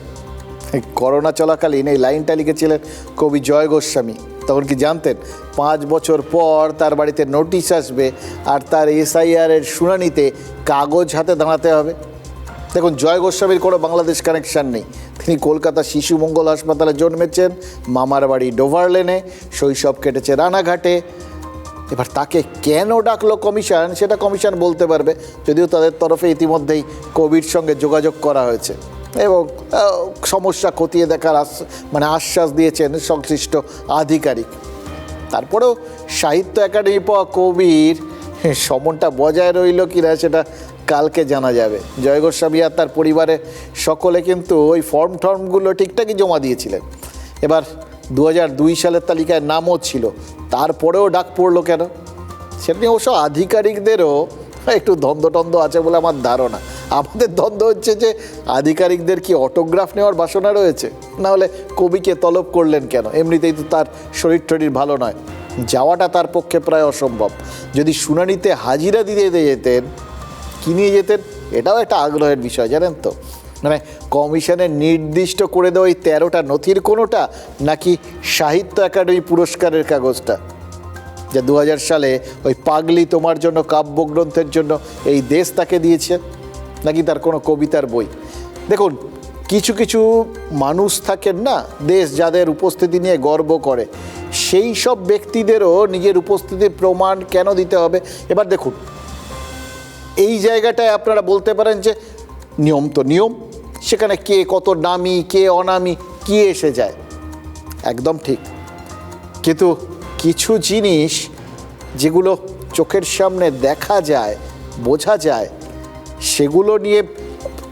Speaker 2: করোনা চলাকালীন এই লাইনটা লিখেছিলেন কবি জয় গোস্বামী। তখন কি জানতেন 5 বছর পর তার বাড়িতে নোটিশ আসবে আর তার SIR এর শুনানিতে কাগজ হাতে দাঁড়াতে হবে? দেখুন, জয় গোস্বামীর কোনো বাংলাদেশ কানেকশান নেই। তিনি কলকাতা শিশু মঙ্গল হাসপাতালে জন্মেছেন, মামার বাড়ি ডোভার লেনে, শৈশব কেটেছে রানাঘাটে। এবার তাকে কেন ডাকলো কমিশন, সেটা কমিশন বলতে পারবে, যদিও তাদের তরফে ইতিমধ্যেই কবির সঙ্গে যোগাযোগ করা হয়েছে এবং সমস্যা খতিয়ে দেখার আশ্বাস দিয়েছেন সংশ্লিষ্ট আধিকারিক। তারপরেও সাহিত্য একাডেমি পাওয়া কবির সমনটা বজায় রইল কিনা সেটা কালকে জানা যাবে। জয় গোস্বামী আর তার পরিবারের সকলে কিন্তু ওই ফর্মগুলো ঠিকঠাকই জমা দিয়েছিলেন। এবার 2002 সালের তালিকায় নামও ছিল, তারপরেও ডাক পড়লো কেন? সেটা নিয়ে অবশ্য আধিকারিকদেরও একটু দ্বন্দ্ব আছে বলে আমার ধারণা। আমাদের দ্বন্দ্ব হচ্ছে যে আধিকারিকদের কি অটোগ্রাফ নেওয়ার বাসনা রয়েছে, না হলে কবিকে তলব করলেন কেন? এমনিতেই তো তার শরীর ভালো নয়, যাওয়াটা তার পক্ষে প্রায় অসম্ভব। যদি শুনানিতে হাজিরা দিতে যেতেন, কি নিয়ে যেতেন, এটাও একটা আগ্রহের বিষয়, জানেন তো। কমিশনের নির্দিষ্ট করে দেওয়া ওই 13টা নথির কোনোটা, নাকি সাহিত্য একাডেমি পুরস্কারের কাগজটা, যা 2000 সালে ওই পাগলি তোমার জন্য কাব্যগ্রন্থের জন্য এই দেশ তাকে দিয়েছে, নাকি তার কোনো কবিতার বই? দেখুন, কিছু কিছু মানুষ থাকেন না, দেশ যাদের উপস্থিতি নিয়ে গর্ব করে, সেই সব ব্যক্তিদেরও নিজের উপস্থিতির প্রমাণ কেন দিতে হবে? এবার দেখুন, এই জায়গাটায় আপনারা বলতে পারেন যে নিয়ম তো নিয়ম, সেখানে কে কত নামি কে অনামি কি এসে যায়, একদম ঠিক। কিন্তু কিছু জিনিস যেগুলো চোখের সামনে দেখা যায়, বোঝা যায়, সেগুলো নিয়ে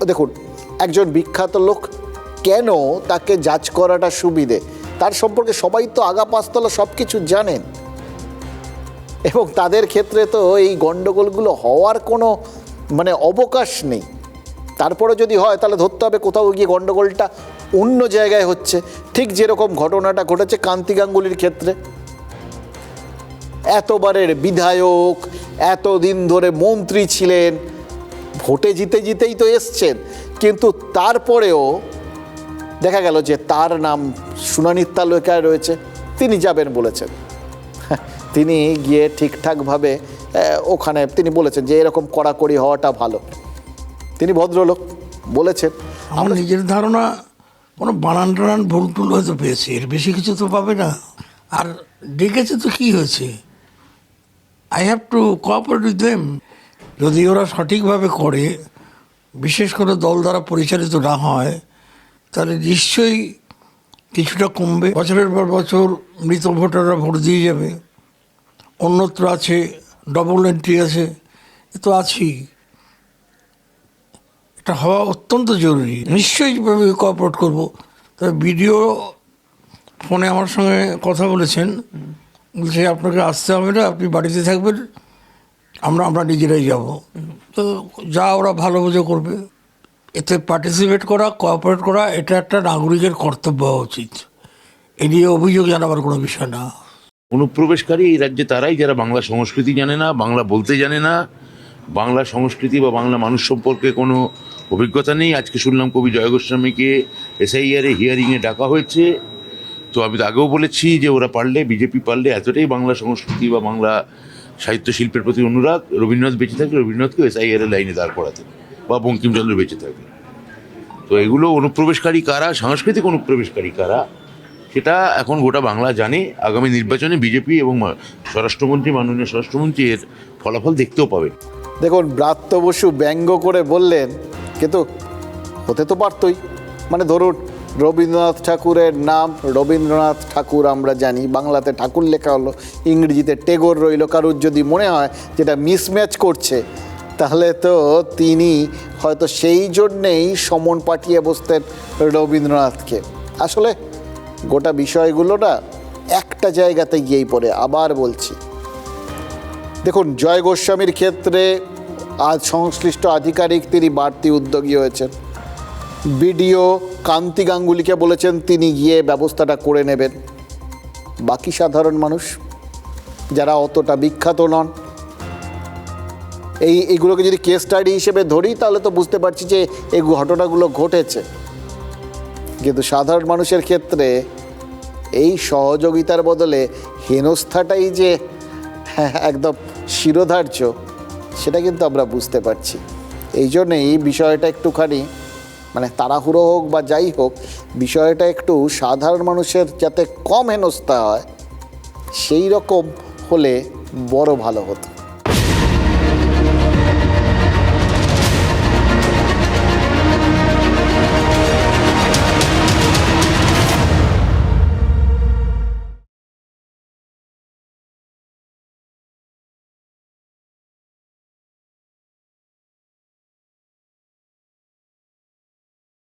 Speaker 2: দেখুন, একজন বিখ্যাত লোক কেন তাকে জাজ করাটা সুবিধে, তার সম্পর্কে সবাই তো আগা পাঁচতলা সব কিছু জানেন, এবং তাদের ক্ষেত্রে তো এই গণ্ডগোলগুলো হওয়ার কোনো অবকাশ নেই। তারপরে যদি হয় তাহলে ধরতে হবে কোথাও গিয়ে গণ্ডগোলটা অন্য জায়গায় হচ্ছে, ঠিক যেরকম ঘটনাটা ঘটেছে কান্তি গাঙ্গুলির ক্ষেত্রে। এতবারের বিধায়ক, এতদিন ধরে মন্ত্রী ছিলেন, ভোটে জিতেই তো এসছেন, কিন্তু তারপরেও দেখা গেল যে তার নাম শুনানির তালিকায় রয়েছে, তিনি যাবেন বলেছেন। তিনি গিয়ে ঠিকঠাকভাবে ওখানে তিনি বলেছেন যে এরকম কড়াকড়ি হওয়াটা ভালো। তিনি ভদ্রলোক বলেছেন।
Speaker 15: আমার নিজের ধারণা কোনো বানান ভুল টুল হয়তো পেয়েছে, এর বেশি কিছু তো পাবে না। আর ডেকেছে তো কী হয়েছে, I have to cooperate with them. যদি ওরা সঠিকভাবে করে, বিশেষ করে দল দ্বারা পরিচালিত না হয়, তাহলে নিশ্চয়ই কিছুটা কমবে। বছরের পর বছর মৃত ভোটাররা ভোট দিয়ে যাবে, অন্যত্র আছে, ডবল এন্ট্রি আছে, এ তো আছেই। এটা হওয়া অত্যন্ত জরুরি, নিশ্চয়ই কোঅপারেট করবো। তবে বিডিও ফোনে আমার সঙ্গে কথা বলেছেন, বলছে আপনাকে আসতে হবে না, আপনি বাড়িতে থাকবেন, আমরা নিজেরাই যাব। তো যা ওরা ভালো বুঝে করবে। এতে পার্টিসিপেট করা, কোঅপারেট করা, এটা একটা নাগরিকের কর্তব্য হওয়া উচিত। এ নিয়ে অভিযোগ জানাবার কোনো বিষয় না।
Speaker 16: অনুপ্রবেশকারী এই রাজ্যে তারাই যারা বাংলা সংস্কৃতি জানে না, বাংলা বলতে জানে না, বাংলা সংস্কৃতি বা বাংলা মানুষ সম্পর্কে কোনো অভিজ্ঞতা নেই। আজকে শুনলাম কবি জয় গোস্বামীকে SIR হিয়ারিংয়ে ডাকা হয়েছে। তো আমি তো আগেও বলেছি যে ওরা পারলে, বিজেপি পারলে, এতটাই বাংলা সংস্কৃতি বা বাংলা সাহিত্য শিল্পের প্রতি অনুরাগ, রবীন্দ্রনাথ বেঁচে থাকলে রবীন্দ্রনাথকেও SIR লাইনে দাঁড় করাতেন, বা বঙ্কিমচন্দ্র বেঁচে থাকলে। তো এগুলো অনুপ্রবেশকারী কারা, সাংস্কৃতিক অনুপ্রবেশকারী কারা, সেটা এখন গোটা বাংলা জানে। আগামী নির্বাচনে বিজেপি এবং স্বরাষ্ট্রমন্ত্রী, মাননীয় স্বরাষ্ট্রমন্ত্রী এর ফলাফল দেখতেও পাবে।
Speaker 2: দেখুন, ব্রাত্য বসু ব্যঙ্গ করে বললেন, কিন্তু হতে তো পারতই। ধরুন, রবীন্দ্রনাথ ঠাকুরের নাম রবীন্দ্রনাথ ঠাকুর আমরা জানি, বাংলাতে ঠাকুর লেখা হলো, ইংরেজিতে টেগোর রইল। কারুর যদি মনে হয় যেটা মিসম্যাচ করছে, তাহলে তো তিনি হয়তো সেই জন্যেই সমন পাঠিয়ে বসতেন রবীন্দ্রনাথকে। আসলে গোটা বিষয়গুলো না একটা জায়গাতে গিয়েই পড়ে। আবার বলছি, দেখুন, জয় গোস্বামীর ক্ষেত্রে আজ সংশ্লিষ্ট আধিকারিক তিনি বাড়তি উদ্যোগী হয়েছেন। বিডিও কান্তি গাঙ্গুলিকে বলেছেন তিনি গিয়ে ব্যবস্থাটা করে নেবেন। বাকি সাধারণ মানুষ যারা অতটা বিখ্যাত নন, এইগুলোকে যদি কেস স্টাডি হিসেবে ধরি, তাহলে তো বুঝতে পারছি যে এই ঘটনাগুলো ঘটেছে। কিন্তু সাধারণ মানুষের ক্ষেত্রে এই সহযোগিতার বদলে হেনস্থাটাই যে একদম শিরোধার্য, সেটা কিন্তু আমরা বুঝতে পারছি। এই জন্যে এই বিষয়টা একটুখানি মানে তাড়াহুড়ো হোক বা যাই হোক, বিষয়টা একটু সাধারণ মানুষের যাতে কম হেনস্থা হয় সেই রকম হলে বড় ভালো হতো।